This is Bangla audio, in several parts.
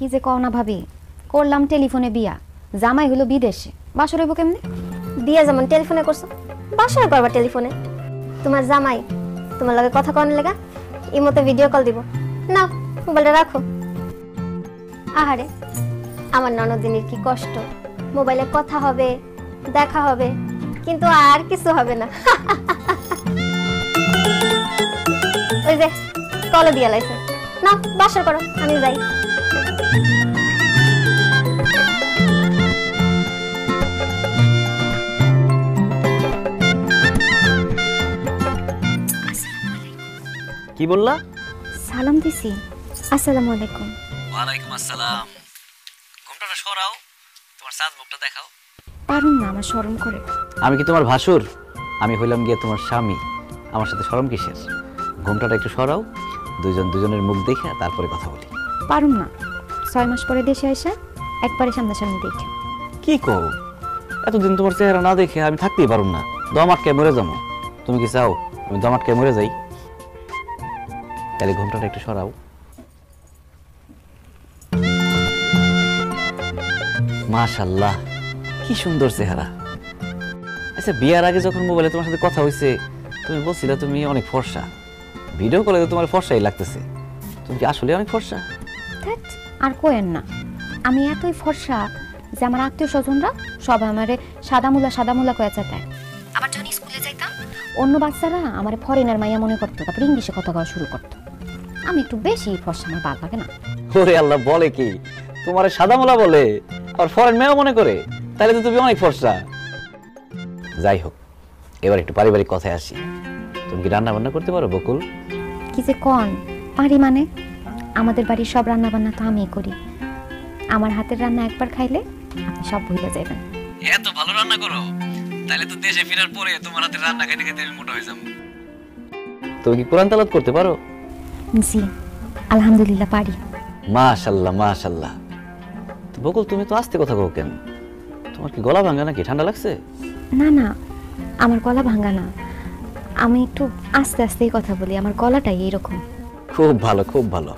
কি যে কও না ভাবি, করলাম টেলিফোনে বিয়া, জামাই হলো বিদেশে, বাসর হইব কেমনে? বিয়া যেমন টেলিফোনে করছো, বাসায় করবা টেলিফোনে। তোমার জামাই তোমার লগে কথা কন লেগা ইমোতে ভিডিও কল দিব, নাও মোবাইলটা রাখো। আহারে আমার ননদিনীর কি কষ্ট, মোবাইলে কথা হবে, দেখা হবে, কিন্তু আর কিছু হবে না। ওই যে কল দিয়া লাইছে, নাও বাসর করো, আমি যাই। কি বললা? সালাম দিছি। আসসালামু আলাইকুম। ওয়ালাইকুম আসসালাম। ঘুমটাটা সরাও, তোমার সাত মুখটা দেখাও। পারুন না, আমার শরম করে। আমি কি তোমার ভাসুর? আমি হইলাম গিয়ে তোমার স্বামী, আমার সাথে শরম কিসের? ঘুমটাটা একটু সরাও, দুইজন দুজনের মুখ দেখে তারপরে কথা বলি। পারুন না, 6 মাস পরে দেশে আইসা একবারে সামনাসামনি দেখে। কি কও? এতদিন তোমার চেহারা না দেখে আমি থাকতেই পারুম না, দম আটকে মরে যাবো। তুমি কি চাও আমি দম আটকে মরে যাই? তাহলে ঘুমটাটা একটু সরাও। মাশাআল্লাহ, কি সুন্দর চেহারা। আচ্ছা, বিয়ার আগে যখন মোবাইলে তোমার সাথে কথা হয়েছে তুমি বলছিলে তুমি অনেক ফর্সা, ভিডিও কলে তো তোমার ফর্সাই লাগতেছে। তুমি কি আসলে অনেক ফর্সা? ধ্যাৎ, আর কোয়েন না, আমি এতই ফর্সা যে আমার আত্মীয় স্বজনরা সবাই আমারে সাদামুলা কয়ে চাতায়। আবার যখন স্কুলে যাইতাম অন্য বাচ্চারা আমার ফরেনার মাইয়া মনে করতো, তারপর ইংলিশে কথা বলা শুরু করতো। আমি একটু বেশি ফর্সা, আমার ভালো লাগে না। ওরে আল্লাহ, বলে কি তোমার সাদামুলা বলে আর ফরেন মেয়েও মনে করে? তাহলে তো তুমি অনেক ফর্সা। যাই হোক, এবার একটু পারিবারিক কথায় আসি। তুমি কি রান্না বান্না করতে পারো বকুল? কি যে কন পারি মানে, আমাদের বাড়ির সব রান্না বান্না তো আমিই করি। আমার হাতের রান্না একবার খাইলে আপনি সব ভুলে যাবেন। এত ভালো রান্না করো, তাহলে তো দেশে ফেরার পরে তোমার হাতের রান্না খাইতে খাইতে আমি মোটা হয়ে যাব। তুমি কি কোরআন তেলাওয়াত করতে পারো? জি আলহামদুলিল্লাহ পারি। মাশাআল্লাহ মাশাআল্লাহ। তো বকুল, তুমি তো আস্তে কথা কও কেন? তোমার কি গলা ভাঙা নাকি? ঠান্ডা লাগছে? না না, আমার গলা ভাঙা না, আমি একটু আস্তে আস্তেই কথা বলি, আমার গলাটাই এইরকম। খুব ভালো খুব ভালো।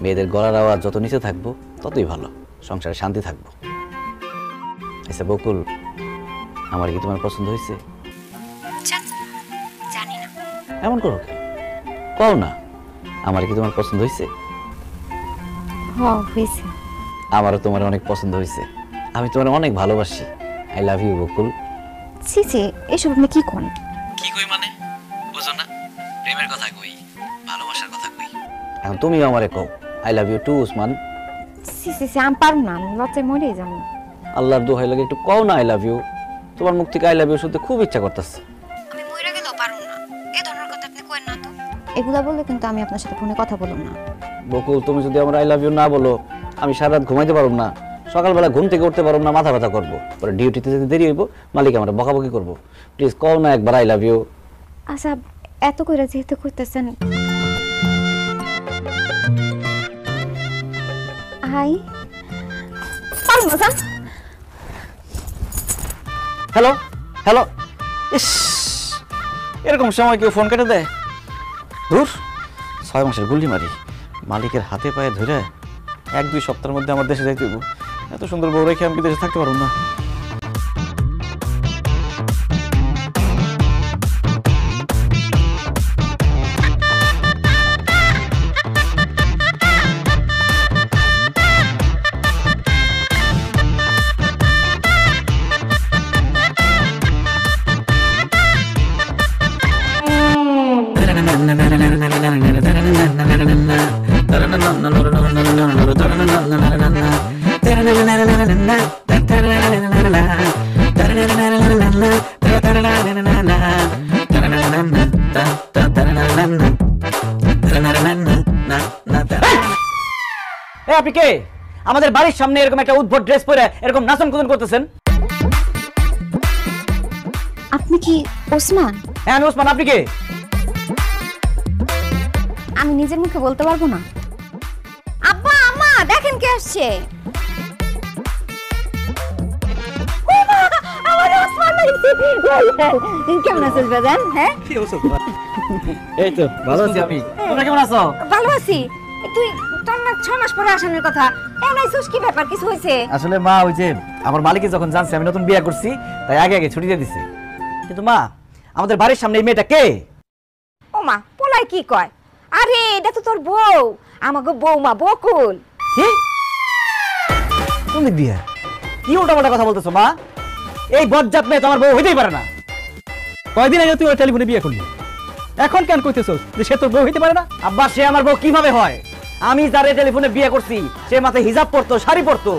মেয়েদের গলার আওয়াজ যত নিচে থাকবো ততই ভালো, সংসারে শান্তি থাকবো। আচ্ছা বকুল, আমার কি তোমার পছন্দ হয়েছে? জানি না। এমন করো কেন? কও না, আমার কি তোমার পছন্দ হয়েছে? হয়েছে। আমারও তোমার অনেক পছন্দ হয়েছে। আমি তোমার অনেক ভালোবাসি। আই লাভ ইউ বকুল। ছি ছি, এসব আপনি কি কোন? কি কই মানে বুঝো না? প্রেমের কথা কই, ভালোবাসার কথা কই। এখন তুমিও আমারে কও I love you too Usman. ছি ছি ছি, আমি পারব না, আমি লজ্জায় মরেই যাবো। আল্লাহর দোহাই লাগে একটু কও না আই লাভ ইউ। তোমার মুখ থেকে আই লাভ ইউ শুনতে খুব ইচ্ছা করতেছে। আমি মইরা গেলেও পারব না, এই ধরনের কথা আপনি কইেন না তো। এগুলা বললে কিন্তু আমি আপনার সাথে ফোনে কথা বলবো না। বকুল, তুমি যদি আমার আই লাভ ইউ না বলো, আমি সারা রাত ঘুমাইতে পারব না, সকালবেলা ঘুম থেকে উঠতে পারব না, মাথা ব্যথা করবো, পরে ডিউটিতে যেতে দেরি হইব, মালিক আমার বকাবকি করবো। প্লিজ কও না একবার আই লাভ ইউ। আচ্ছা, এত কইরা যেহেতু কইতেছেন, হাই পারব না। হ্যালো হ্যালো, ইস, এরকম সময় কেউ ফোন কেটে দেয়? ধুর, 6 মাসের গুল্লি মারি, মালিকের হাতে পায়ে ধরে 1-2 সপ্তাহের মধ্যে আমার দেশে যাইতে হইব। এত সুন্দর বউ রেখে আমি বিদেশে থাকতে পারবো না। আপনি কে? আমাদের বাড়ির সামনে এরকম একটা উদ্ভট ড্রেস পরে এরকম নাচন কুদন করতেছেন? আপনি কি ওসমান? হ্যাঁ আমি ওসমান। আপনি কে? আমি নিজের মুখে বলতে পারবো না। আব্বা আম্মা দেখেন কে আসছে। কেমন আছিস বাজান? হ্যাঁ এই তো ভালো আছি। আপনি তোমরা কেমন আছো? ভালো আছি। তুই তোর না 6 মাস পরে আসানোর কথা এনাইছস কি ব্যাপার কিছু হইছে? আসলে মা ওই যে আমার মালিকে যখন জানছে আমি নতুন বিয়ে করছি তাই আগে আগে ছুটি দিয়ে দিছে। কিন্তু মা আমাদের বাড়ির সামনে এই মেয়েটা কে? ও মা পোলাই কি কয়? আরে এটা তো তোর বউ, আমাগো বৌমা বকুল। কি তুমি বিয়ে কি উল্টাপাল্টা কথা বলতেছো মা? এই বজ্জাত মেয়ে তোমার বউ হইতেই পারে না। কয়দিন আগে তুই ওই টেলিফোনে বিয়ে করলি, এখন কেন কইতেছস যে সে তোর বউ হইতে পারে না? আব্বা সে আমার বউ কিভাবে হয়? আমি যারে টেলিফোনে বিয়ে করছি সে মাথায় হিজাব পরতো, শাড়ি পরতো,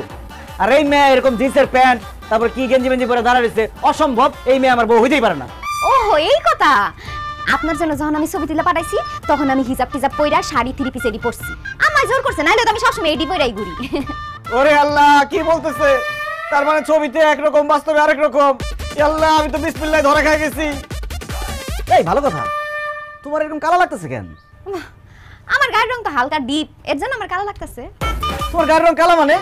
আর এই মেয়ে এরকম জিন্সের প্যান্ট তারপর কি গেঞ্জি মেঞ্জি পরে দাঁড়া রয়েছে, অসম্ভব। এই মেয়ে আমার বউ হইতেই পারে না। ওহো এই কথা। আপনার জন্য যখন আমি ছবি তুলে পাঠাইছি তখন আমি হিজাব টিজাব পইরা শাড়ি 3 পিস এডি পরছি। আমায় জোর করছে, নাইলে তো আমি সবসময় এডি পইরাই ঘুরি। ওরে আল্লাহ কি বলতেছে? তার মানে ছবিতে একরকম বাস্তবে আরেক রকম। আল্লাহ আমি তো বিসমিল্লাহ ধরা খাই গেছি। এই ভালো কথা, তোমার এরকম কালো লাগতেছে কেন? আমার গায়ের রং তো হালকা ডিপ, এর জন্য আমার কালো লাগতেছে। তোমার গায়ের রং কালো মানে?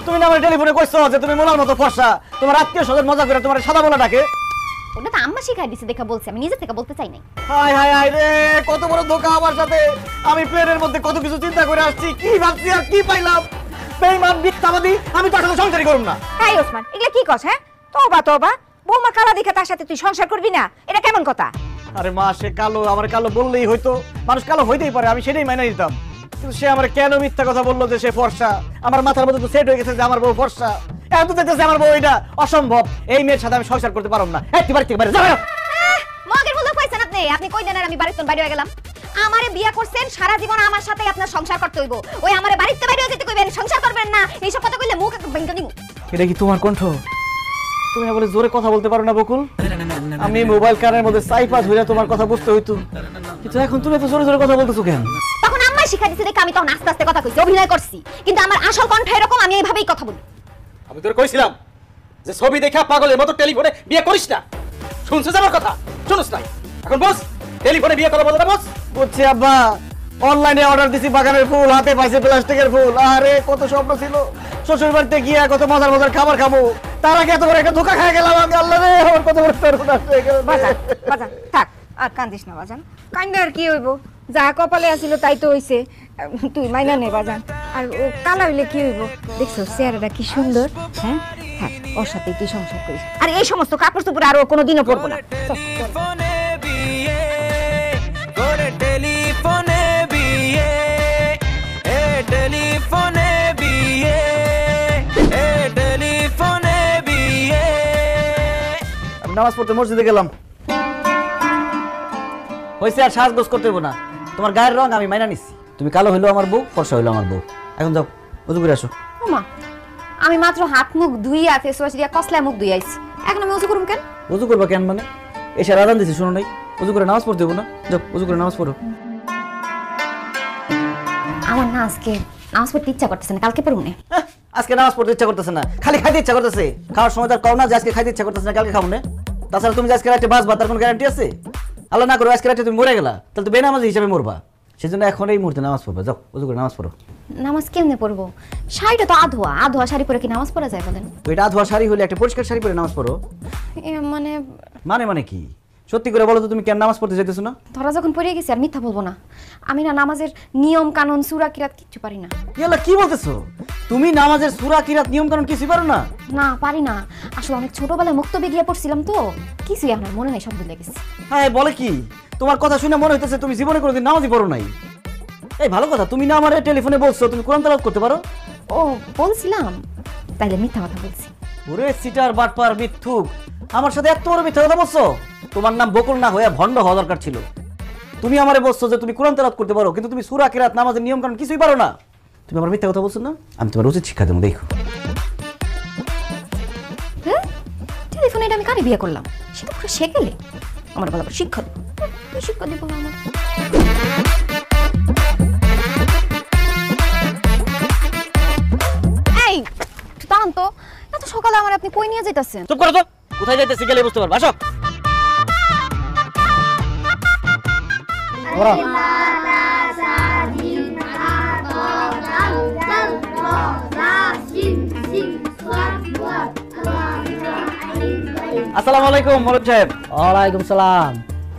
তুমি না আমার টেলিফোনে কইছো যে তুমি মোলার মতো ফর্সা, তোমার আত্মীয় স্বজন মজা করে তোমার সাদা মোলা ডাকে। ওটা তো আম্মা শিখাই দিছে দেখা বলছে, আমি নিজে থেকে বলতে চাই নাই। হায় হায় হায় রে, কত বড় ধোঁকা আমার সাথে। আমি প্লেনের মধ্যে কত কিছু চিন্তা করে আসছি, কি ভাবছি আর কি পাইলাম। বেঈমান মিথ্যাবাদী, আমি তো আসলে সংসারই করব না। তাই ওসমান এগুলা কি কস? হ্যাঁ তোবা তোবা, বৌমা কালা দেখে তার সাথে তুই সংসার করবি না, এটা কেমন কথা? আরে মা সে কালো, আমার কালো বললেই হয়তো, মানুষ কালো হইতেই পারে, আমি সেটাই মেনে নিতাম। কিন্তু সে আমার কেন মিথ্যা কথা বললো যে সে ফর্সা? আমার মাথার মধ্যে তো সেট হয়ে গেছে যে আমার বউ ফর্সা। এখন তো দেখতেছে আমার বউ এটা অসম্ভব। এই মেয়ের সাথে আমি সংসার করতে পারব না। এই তুই বাড়ি থেকে বাইরে যাও। মগের বলতে কইছেন আপনি, আপনি কই দেন আর আমি বাড়িতে বাইরে হয়ে গেলাম। আমারে বিয়া করছেন, সারা জীবন আমার সাথেই আপনার সংসার করতে হইব। ওই আমারে বাড়িতে বাইরে যেতে কইবেন, সংসার করবেন না, এইসব কথা কইলে মুখ ভেঙে দিমু। এটা কি তোমার কণ্ঠ? তুমি না বলে জোরে কথা বলতে পারো না বকুল? আমি মোবাইল কানের মধ্যে সাইপা ধরে তোমার কথা বুঝতে হইতো, কিন্তু এখন তুমি এত জোরে জোরে কথা বলতেছো কেন? তখন আম্মা শিখাই দিছে দেখে আমি তখন আস্তে আস্তে কথা কইছি, অভিনয় করছি। কিন্তু আমার আসল কণ্ঠ এরকম, আমি এইভাবেই কথা বলি। আমি তোর কইছিলাম যে ছবি দেখা পাগলের মতো টেলিফোনে বিয়ে করিস না। শুনছিস আমার কথা? শুনছ নাই? এখন বস টেলিফোনে বিয়ে করা বলে না বস। বুঝছি আব্বা, অনলাইনে অর্ডার দিছি বাগানের ফুল, হাতে পাইছে প্লাস্টিকের ফুল। আরে কত স্বপ্ন ছিল শ্বশুর বাড়িতে গিয়ে কত মজার মজার খাবার খাবো, তার আগে এত বড় একটা ধোকা খাই গেলাম আমি। আল্লাহ রে, আমার কত বড় সর্বনাশ হয়ে গেল। বাজান বাজান থাক, আর কান্দিস না বাজান। কান্দে আর কি হইব? যা কপালে আছিল তাই তো হইছে। তুই মাইনা নে বাজান। আর ও কালা হইলে কি হইব? দেখছো চেহারাটা কি সুন্দর। হ্যাঁ থাক, ওর সাথে তুই সংসার করিস। আর এই সমস্ত কাপড় চোপড় আর ও কোনোদিনও পরবো না। চল, চল। আমি নামাজ পড়তে মসজিদে গেলাম। হয়েছে আর সাজগোজ করতে হইব না। তোমার গায়ের রং আমি মাইনা নিচ্ছি। তুমি কালো হইলো আমার বউ, ফর্সা হইলো আমার বউ। এখন যাও উজু করে আসো। ওমা, আমি মাত্র হাত মুখ ধুইয়া ফেস ওয়াশ দিয়া কসলায় মুখ ধুই আইছি, এখন আমি উজু করুম কেন? উজু করবা কেন মানে? এসে আদান দিছি শুনো নাই? উজু করে নামাজ পড়তে হইব না? যাও উজু করে নামাজ পড়ো। আমার না আজকে নামাজ পড়তে ইচ্ছা করতেছে না, কালকে পড়ুম না। আজকে নামাজ পড়তে ইচ্ছা করতেছে না, খালি খাইতে ইচ্ছা করতেছে। খাওয়ার সময় তার কও না যে আজকে খাইতে ইচ্ছা করতেছে না, কালকে খাবো না। তাছাড়া তুমি যে আজকে রাতে বাঁচবা তার কোনো গ্যারান্টি আছে? আল্লাহ না করো আজকে রাতে তুমি মরে গেলা, তাহলে তো বেনামাজি হিসাবে মরবা। সেজন্য এখন এই মুহূর্তে নামাজ পড়বা। যাও উজু করে নামাজ পড়ো। নামাজ কেমনে পড়বো? শাড়িটা তো আধোয়া, আধোয়া শাড়ি পরে কি নামাজ পড়া যায় বলেন? তো এটা আধোয়া শাড়ি হলে একটা পরিষ্কার শাড়ি পরে নামাজ পড়ো। মানে মানে মানে কি? সত্যি করে বলো তো তুমি কেন নামাজ পড়তে যাইতেছো না? ধরা যখন পড়ে গেছি আর মিথ্যা বলবো না। আমি না নামাজের নিয়ম কানুন সূরা কিরাত কিচ্ছু পারি না। ইয়াল্লা কি বলতেছো? তুমি নামাজের সূরা কিরাত নিয়ম কানুন কিছু পারো না? না পারি না, আসলে অনেক ছোটবেলায় মুক্তবে গিয়ে পড়ছিলাম তো, কিছু এখন আর মনে নাই, সব ভুলে গেছি। হ্যাঁ বলে কি? তোমার কথা শুনে মনে হইতেছে তুমি জীবনে কোনোদিন নামাজই পড়ো নাই। এই ভালো কথা, তুমি না আমার টেলিফোনে বলছো তুমি কোরআন তেলাওয়াত করতে পারো? ও বলছিলাম, তাইলে মিথ্যা কথা বলছি। ওরে সিটার বাটপার মিথ্যুক, আমার সাথে এত বড় মিথ্যা কথা বলছো? তোমার নাম বকুল না হয়ে ভণ্ড হওয়া দরকার ছিল। তুমি আমারে বলছো যে তুমি কোরআন তেলাওয়াত করতে পারো, কিন্তু তুমি সূরা কিরাত নামাজের নিয়ম কানুন কিছুই পারো না। তুমি আমার মিথ্যা কথা বলছো না? আমি তোমার উচিত শিক্ষা দেবো, দেখো। হ্যাঁ, টেলিফোনে এটা আমি কারে বিয়ে করলাম? সে তো পুরো শেখেলে আমার বলা শিক্ষা দেবো। কি শিক্ষা দেবো আমার? এই টান তো, এত সকালে আমার আপনি কই নিয়ে যাইতাছেন? চুপ করো তো, কোথায় যাইতেছি গেলে বুঝতে পারবা। আসো। আসসালামু আলাইকুম মরদ সাহেব। ওয়ালাইকুম সালাম।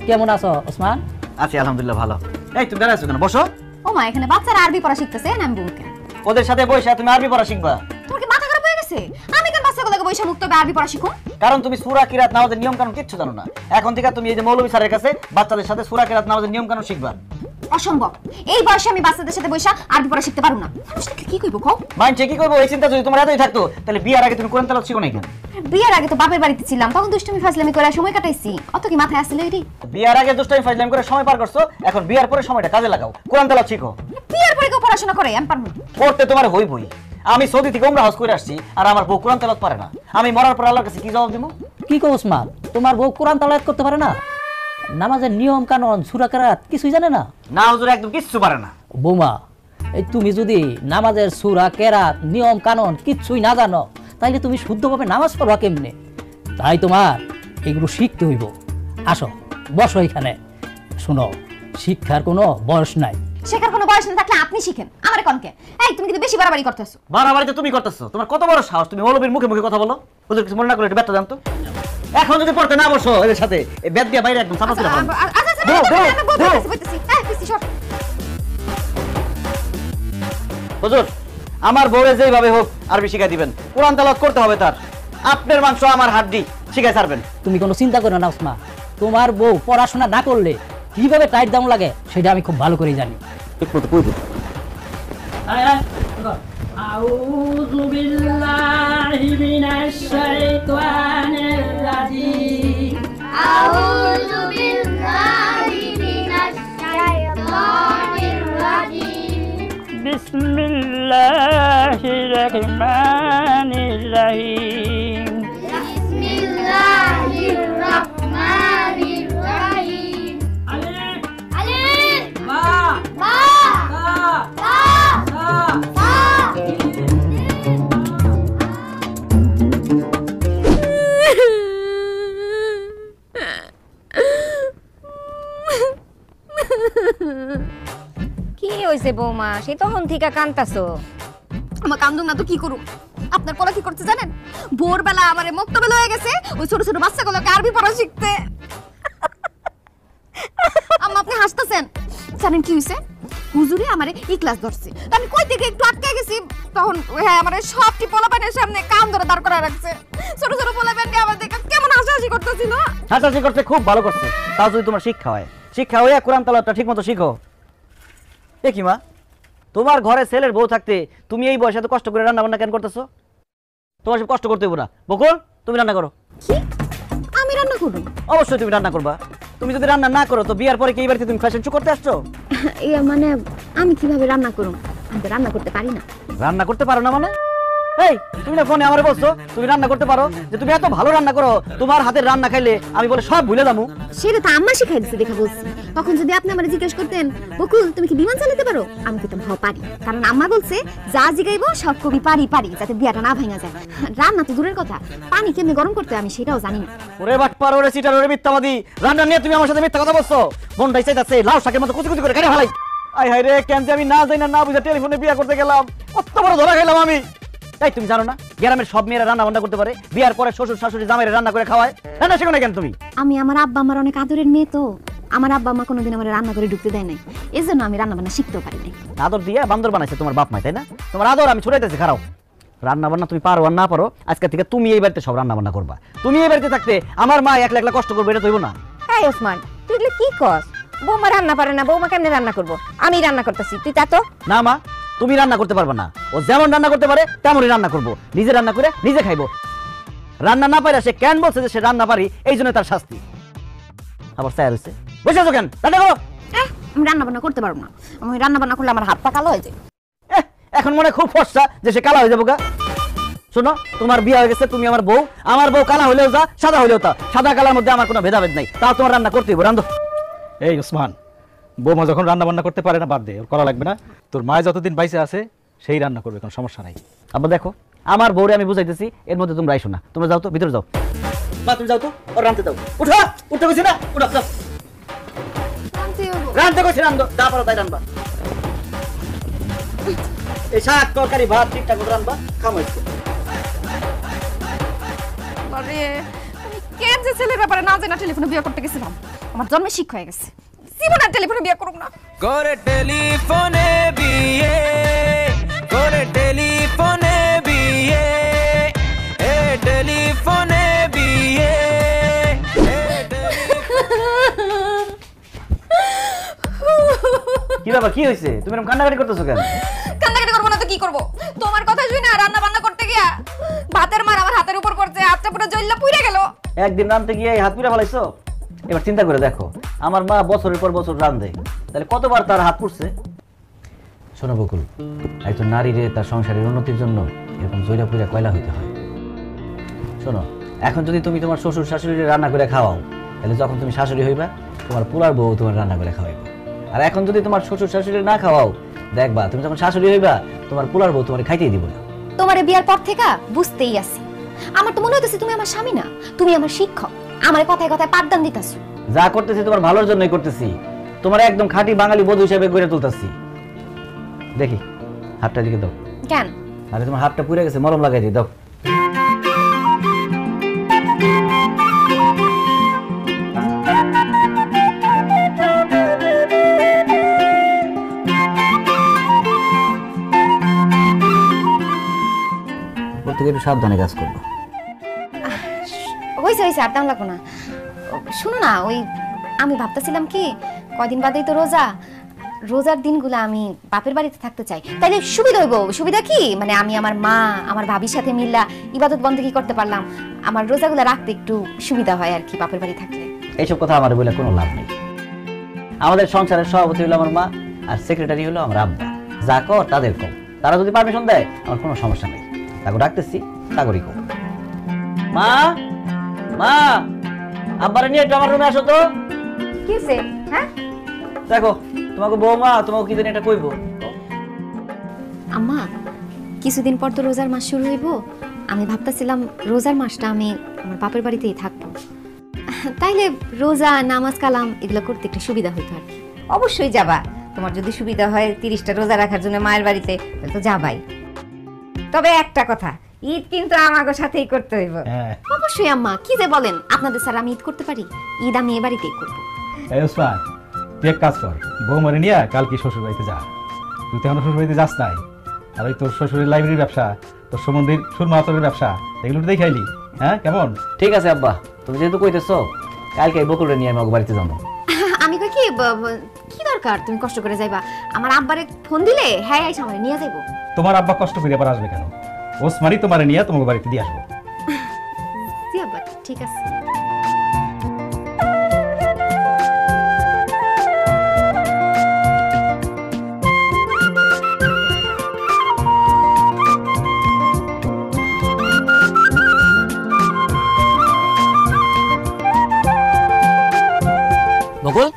কেমন আছো ওসমান? আছি আলহামদুলিল্লাহ ভালো। এই তুমি দাঁড়াইছো কেন? বসো। ও মা, এখানে বাচ্চারা আরবি পড়া শিখতেছে না আমি বলকে? ওদের সাথে বসে তুমি আরবি পড়া শিখবা। তোমার কি মাথা খারাপ হয়ে গেছে? আমি কেন বাচ্চাগুলোকে বৈশা মুক্ত হবে আরবি পড়া শিখুন? কারণ তুমি সূরা কিরাত নামাজের নিয়ম কানুন কিচ্ছু জানো না। এখন থেকে তুমি এই যে মৌলভী স্যারের কাছে বাচ্চাদের সাথে সূরা কিরাত নামাজের নিয়ম কানুন শিখবা। অসম্ভব, এই বয়সে আমি বাচ্চাদের সাথে বৈশা আরবি পড়া শিখতে পারবো না। মানুষটাকে কি কইবো কও? মাইন্ডে কি করবো এই চিন্তা যদি তোমার এতই থাকতো তাহলে বিয়ার আগে তুমি কোরআন তেলাওয়াত শিখো না কেন? বিয়ের আগে তো বাপের বাড়িতে ছিলাম, তখন দুষ্টুমি ফাজলামি করে সময় কাটাইছি। অত কি মাথায় আসলে এরি? বিয়ার আগে দুষ্টামি ফাজলামি করে সময় পার করছো, এখন বিয়ার পরে সময়টা কাজে লাগাও, কোরআন তেলাওয়াত শিখো। বিয়ের পরে কেউ পড়াশোনা করে? আমি পারবো না। পড়তে তোমার হইবই। আমি সৌদি থেকে উমরা হজ করে আসছি আর আমার বউ কোরআন তেলাওয়াত পারে না। আমি মরার পর আল্লাহর কাছে কি জবাব দিব? কি কস মা, তোমার বউ কোরআন তেলাওয়াত করতে পারে না? নামাজের নিয়ম কানুন সূরা কিরাত কিছুই জানে না? না হুজুর, একদম কিচ্ছু পারে না। বৌমা, এই তুমি যদি নামাজের সূরা কিরাত নিয়ম কানুন কিচ্ছুই না জানো তাইলে তুমি শুদ্ধভাবে নামাজ পড়বা কেমনে? তাই তোমার এগুলো শিখতে হইব। আসো বসো এখানে। শোনো, শিক্ষার কোনো বয়স নাই। শেখার কোনো বয়স না থাকলে আপনি শিখেন, আমারে কোনকে? এই তুমি কিন্তু বেশি বাড়াবাড়ি করতেছো। বাড়াবাড়িতে তুমি করতেছো? তোমার কত বড় সাহস, তুমি মৌলবীর মুখে মুখে কথা বলো? হুজুর কিছু মনে না করলে একটু ব্যথা জানতো। এখন যদি পড়তে না বসো এদের সাথে এই বেদ দিয়ে বাইরে একদম চাপা দিলাম। হুজুর আমার বউরে যেইভাবে হোক আরবি শিখাই দিবেন, কোরআন তেলাওয়াত করতে হবে তার। আপনার মাংস আমার হাড্ডি, শিখাই ছাড়বেন। তুমি কোনো চিন্তা করো না উসমা, তোমার বউ পড়াশোনা না করলে কিভাবে টাইট দাম লাগে সেটা আমি খুব ভালো করেই জানি। ঠিক মতো কইব। আউযু বিল্লাহি মিনাশ শাইতানির রাজিম। আউযু বিল্লাহি মিনাশ শাইতানির রাজিম। বিসমিল্লাহির রহমানির রহিম। বিসমিল্লাহির রহমানির রহিম। আলিফ বা বা তা তা তা। কি হইছে বৌমা, সে তখন থেকে কান্তাছো? আমার কান্দুম না তো কি করুম? আপনার পোলা কি করতে জানেন? ভোরবেলা আমারে মক্তবে লয়ে গেছে ওই ছোট ছোট বাচ্চাগুলোকে আরবি পড়া শিখতে। আম্মা আপনি হাসতেছেন, জানেন কি হইছে? হুজুরে আমারে এই ক্লাস ধরছে, তো আমি কই থেকে একটু আটকে গেছি, তখন হ্যাঁ আমারে সবটি পোলাপানের সামনে কান ধরে দাঁড় করা রাখছে। ছোট ছোট পোলাপানকে আমার দেখে কেমন হাসাহাসি করতেছিল। হাসাহাসি করতে খুব ভালো করছে, তাও যদি তোমার শিক্ষা হয়, শিক্ষা হয়ে কোরআন তেলাওয়াতটা ঠিক মতো শিখো। এ কি মা, তোমার ঘরে ছেলের বউ থাকতে তুমি এই বয়সে এত কষ্ট করে রান্না বান্না কেন করতেছো? তোমার সব কষ্ট করতে হইব না। বকুল তুমি রান্না করো। কি আমি রান্না করব? অবশ্যই তুমি রান্না করবা। তুমি যদি রান্না না করো তো বিয়ার পরে কি এই বাড়িতে তুমি ফ্যাশন শো করতে আসছো? মানে আমি কিভাবে রান্না করব? আমি তো রান্না করতে পারি না। রান্না করতে পারো না মানে? এই তুমি না ফোনে আমারে বলছো তুমি রান্না করতে পারো, যে তুমি এত ভালো রান্না করো, তোমার হাতের রান্না খাইলে আমি বলে সব ভুলে যাবো। সেটা তো আম্মা শিখাই দিচ্ছে দেখা বলছি। তখন যদি আপনি আমারে জিজ্ঞেস করতেন বকুল তুমি কি বিমান চালাতে পারো, আমি কইতাম হ্যাঁ পারি, কারণ আম্মা বলছে যা জিগাইবো সব কবি পারি পারি, যাতে বিয়াটা না ভাঙা যায়। রান্না তো দূরের কথা, পানি কেমনে গরম করতে আমি সেটাও জানি না। ওরে বাটপার, ওরে চিটার, ওরে মিথ্যাবাদী, রান্না নিয়ে তুমি আমার সাথে মিথ্যা কথা বলছো। মনটাই চাইতাছে লাউ শাকের মতো কুচি কুচি করে কেটে ফেলাই। আই হায় রে, কেন যে আমি না যাই না বুঝে টেলিফোনে বিয়ে করতে গেলাম, কত বড় ধরা খাইলাম আমি। তাই তুমি জানো না গ্রামের সব মেয়েরা রান্না বান্না করতে পারে? বিয়ার পরে শ্বশুর শাশুড়ি জামাইরে রান্না করে খাওয়ায়, রান্না শেখো না কেন তুমি? আমি আমার আব্বা আমার অনেক আদরের মেয়ে, তো আমার আব্বা আম্মা কোনোদিন আমার রান্না করে ঢুকতে দেয় নাই, এজন্য আমি রান্না বান্না শিখতেও পারি নাই। আদর দিয়ে বান্দর বানাইছে তোমার বাপ মাই, তাই না? তোমার আদর আমি ছুটাইতেছি। খারাও রান্না বান্না তুমি পারো আর না পারো, আজকে থেকে তুমি এই বাড়িতে সব রান্না বান্না করবা। তুমি এই বাড়িতে থাকতে আমার মা একলা একলা কষ্ট করবে, এটা তো হইব না। এই ওসমান, তুই এগুলো কি কস? বৌমা রান্না পারে না, বৌমা কেমনে রান্না করবো? আমি রান্না করতেছি, তুই তা তো। না মা, তুমি রান্না করতে পারবে না। ও যেমন রান্না করতে পারে তেমনই রান্না করবো, নিজে রান্না করে নিজে খাইবো। রান্না না পারে সে কেন বলছে যে সে রান্না পারি, এই জন্য তার শাস্তি। আবার চাই হয়েছে, বসে আছো কেন? রান্না করো। আমি রান্না বান্না করতে পারবো না, আমি রান্না বান্না করলে আমার হাত পা কালো হয়ে যায়। এখন মনে খুব ফর্সা যে সে কালা হয়ে যাবো গা। শোনো, তোমার বিয়ে হয়ে গেছে, তুমি আমার বউ। আমার বউ কালা হইলেও যা, সাদা হইলেও তা, সাদা কালার মধ্যে আমার কোনো ভেদাভেদ নাই। তাও তোমার রান্না করতে হইব, রান্ধো। এই ওসমান, বৌমা যখন রান্না বান্না করতে পারে না বাদ দে, ওর করা লাগবে না। তোর মায় যতদিন বাইসে আছে সেই রান্না করবে, কোনো সমস্যা নাই। আবার দেখো আমার বউরে আমি বুঝাইতেছি, এর মধ্যে তোমরা আইসো না। তোমরা যাও তো, ভিতরে যাও। মা তুমি যাও তো, ওর রাঁধতে দাও। উঠো, উঠতে কইছি না? উঠো, যাও। রাঁধতে কইছি, রাঁধো, যা পারো তাই রাঁধবা। এই শাক তরকারি ভাত ঠিকঠাক মতো রাঁধবা, খামাইছে। আরে আমি কেন যে ছেলের ব্যাপারে না জানা টেলিফোনে বিয়ে করতে গেছিলাম, আমার জন্মে শিক্ষা হয়ে গেছে। জীবনে টেলিফোনে বিয়ে করব না। করে টেলিফোনে বিয়ে, করে টেলিফোনে বিয়ে, এ টেলিফোনে বিয়ে, এ কি বাবা কি হয়েছে, তুমি এরকম কান্নাকাটি করতেছো কেন? কান্নাকাটি করবো না তো কি করবো? তোমার কথা শুনে রান্না বান্না করতে গিয়া ভাতের মার আমার হাতের উপর পড়ছে, হাতটা পুরো জ্বললা পুড়ে গেল। একদিন রাঁধতে গিয়ে এই হাত পুড়ে ফেলাইছো। এবার চিন্তা করে দেখো, আমার মা বছরের পর বছর রাঁধে, তাহলে কতবার তার হাত পুড়ছে। শোনো বকুল, একজন নারীরে তার সংসারের উন্নতির জন্য এরকম জৈরা পুইরা কয়লা হইতে হয়। শোনো, এখন যদি তুমি তোমার শ্বশুর শাশুড়িরে রান্না করে খাওয়াও, তাহলে যখন তুমি শাশুড়ি হইবা তোমার পোলার বউ তোমার রান্না করে খাওয়াইবে। আর এখন যদি তোমার শ্বশুর শাশুড়ি না খাওয়াও, দেখবা তুমি যখন শাশুড়ি হইবা তোমার পোলার বউ তোমার খাইতেই দিব না। তোমার বিয়ার পর থেকে বুঝতেই আছি, আমার তো মনে হইতেছে তুমি আমার স্বামী না, তুমি আমার শিক্ষক। আমার কথায় কথায় পাঠদান দিতাছো। যা করতেছি তোমার ভালোর জন্যই করতেছি, তোমার একদম খাঁটি বাঙালি বধূ হিসেবে গড়ে তুলতেছি। দেখি হাতটা দিকে দাও। কেন? আরে তোমার হাতটা পুড়ে গেছে, মলম লাগাই দিই, দাও। ওর থেকে একটু সাবধানে কাজ করবো। হয়েছে হয়েছে, আর দাম লাগবো না। শুনো না, ওই আমি ভাবতেছিলাম কি, কদিন বাদেই তো রোজা, রোজার দিনগুলো আমি বাপের বাড়িতে থাকতে চাই। তাইলে সুবিধা হইব। সুবিধা কি মানে, আমি আমার মা আমার ভাবির সাথে মিল্লা ইবাদত বন্দেগী করতে পারলাম, আমার রোজাগুলো রাখতে একটু সুবিধা হয় আর কি বাপের বাড়ি থাকলে। এইসব কথা আমার বলে কোনো লাভ নেই। আমাদের সংসারের সভাপতি হলো আমার মা, আর সেক্রেটারি হলো আমার আব্বা। যা কর তাদের কম, তারা যদি পারমিশন দেয় আমার কোনো সমস্যা নেই। তাকে ডাকতেছি, তা করি কম। মা, মা, আব্বারে নিয়ে একটু আমার রুমে আসো তো। কি হইছে? হ্যাঁ দেখো তোমাকে বৌমা তোমাকে কি জানি এটা কইবো। আম্মা, কিছুদিন পর তো রোজার মাস শুরু হইব, আমি ভাবতেছিলাম রোজার মাসটা আমি আমার বাপের বাড়িতেই থাকবো, তাইলে রোজা নামাজ কালাম এগুলো করতে একটু সুবিধা হইতো আর কি। অবশ্যই যাবা, তোমার যদি সুবিধা হয় 30টা রোজা রাখার জন্য মায়ের বাড়িতে, তাহলে তো যাবাই। তবে একটা কথা, ঈদ কিন্তু আমাদের সাথেই করতে হইব। অবশ্যই আম্মা, কি যে বলেন, আপনাদের স্যার আমি ঈদ করতে পারি? ঈদ আমি এ বাড়িতেই করবো। এই ওসমান, তুই এক কাজ কর, বৌমারে নিয়ে কালকে শ্বশুর বাড়িতে যা। তুই তো এখন শ্বশুর বাড়িতে যাস নাই, আর ওই তোর শ্বশুরের লাইব্রেরির ব্যবসা, তোর সম্বন্ধীর সুরমা আতরের ব্যবসা, এগুলো তো দেখাইলি। হ্যাঁ কেমন? ঠিক আছে আব্বা, তুমি যেহেতু কইতেছো, কালকে এই বকুলরে নিয়ে আমি ওকে বাড়িতে যাবো। আমি কই কি, কি দরকার তুমি কষ্ট করে যাইবা? আমার আব্বারে ফোন দিলে হ্যাঁ আইসা আমারে নিয়ে যাইবো। তোমার আব্বা কষ্ট করে আবার আসবে কেন? ওসমানই তোমারে নিয়ে তোমাকে বাড়িতে দিয়ে আসবো। জি আব্বা, ঠিক আছে। বকুল,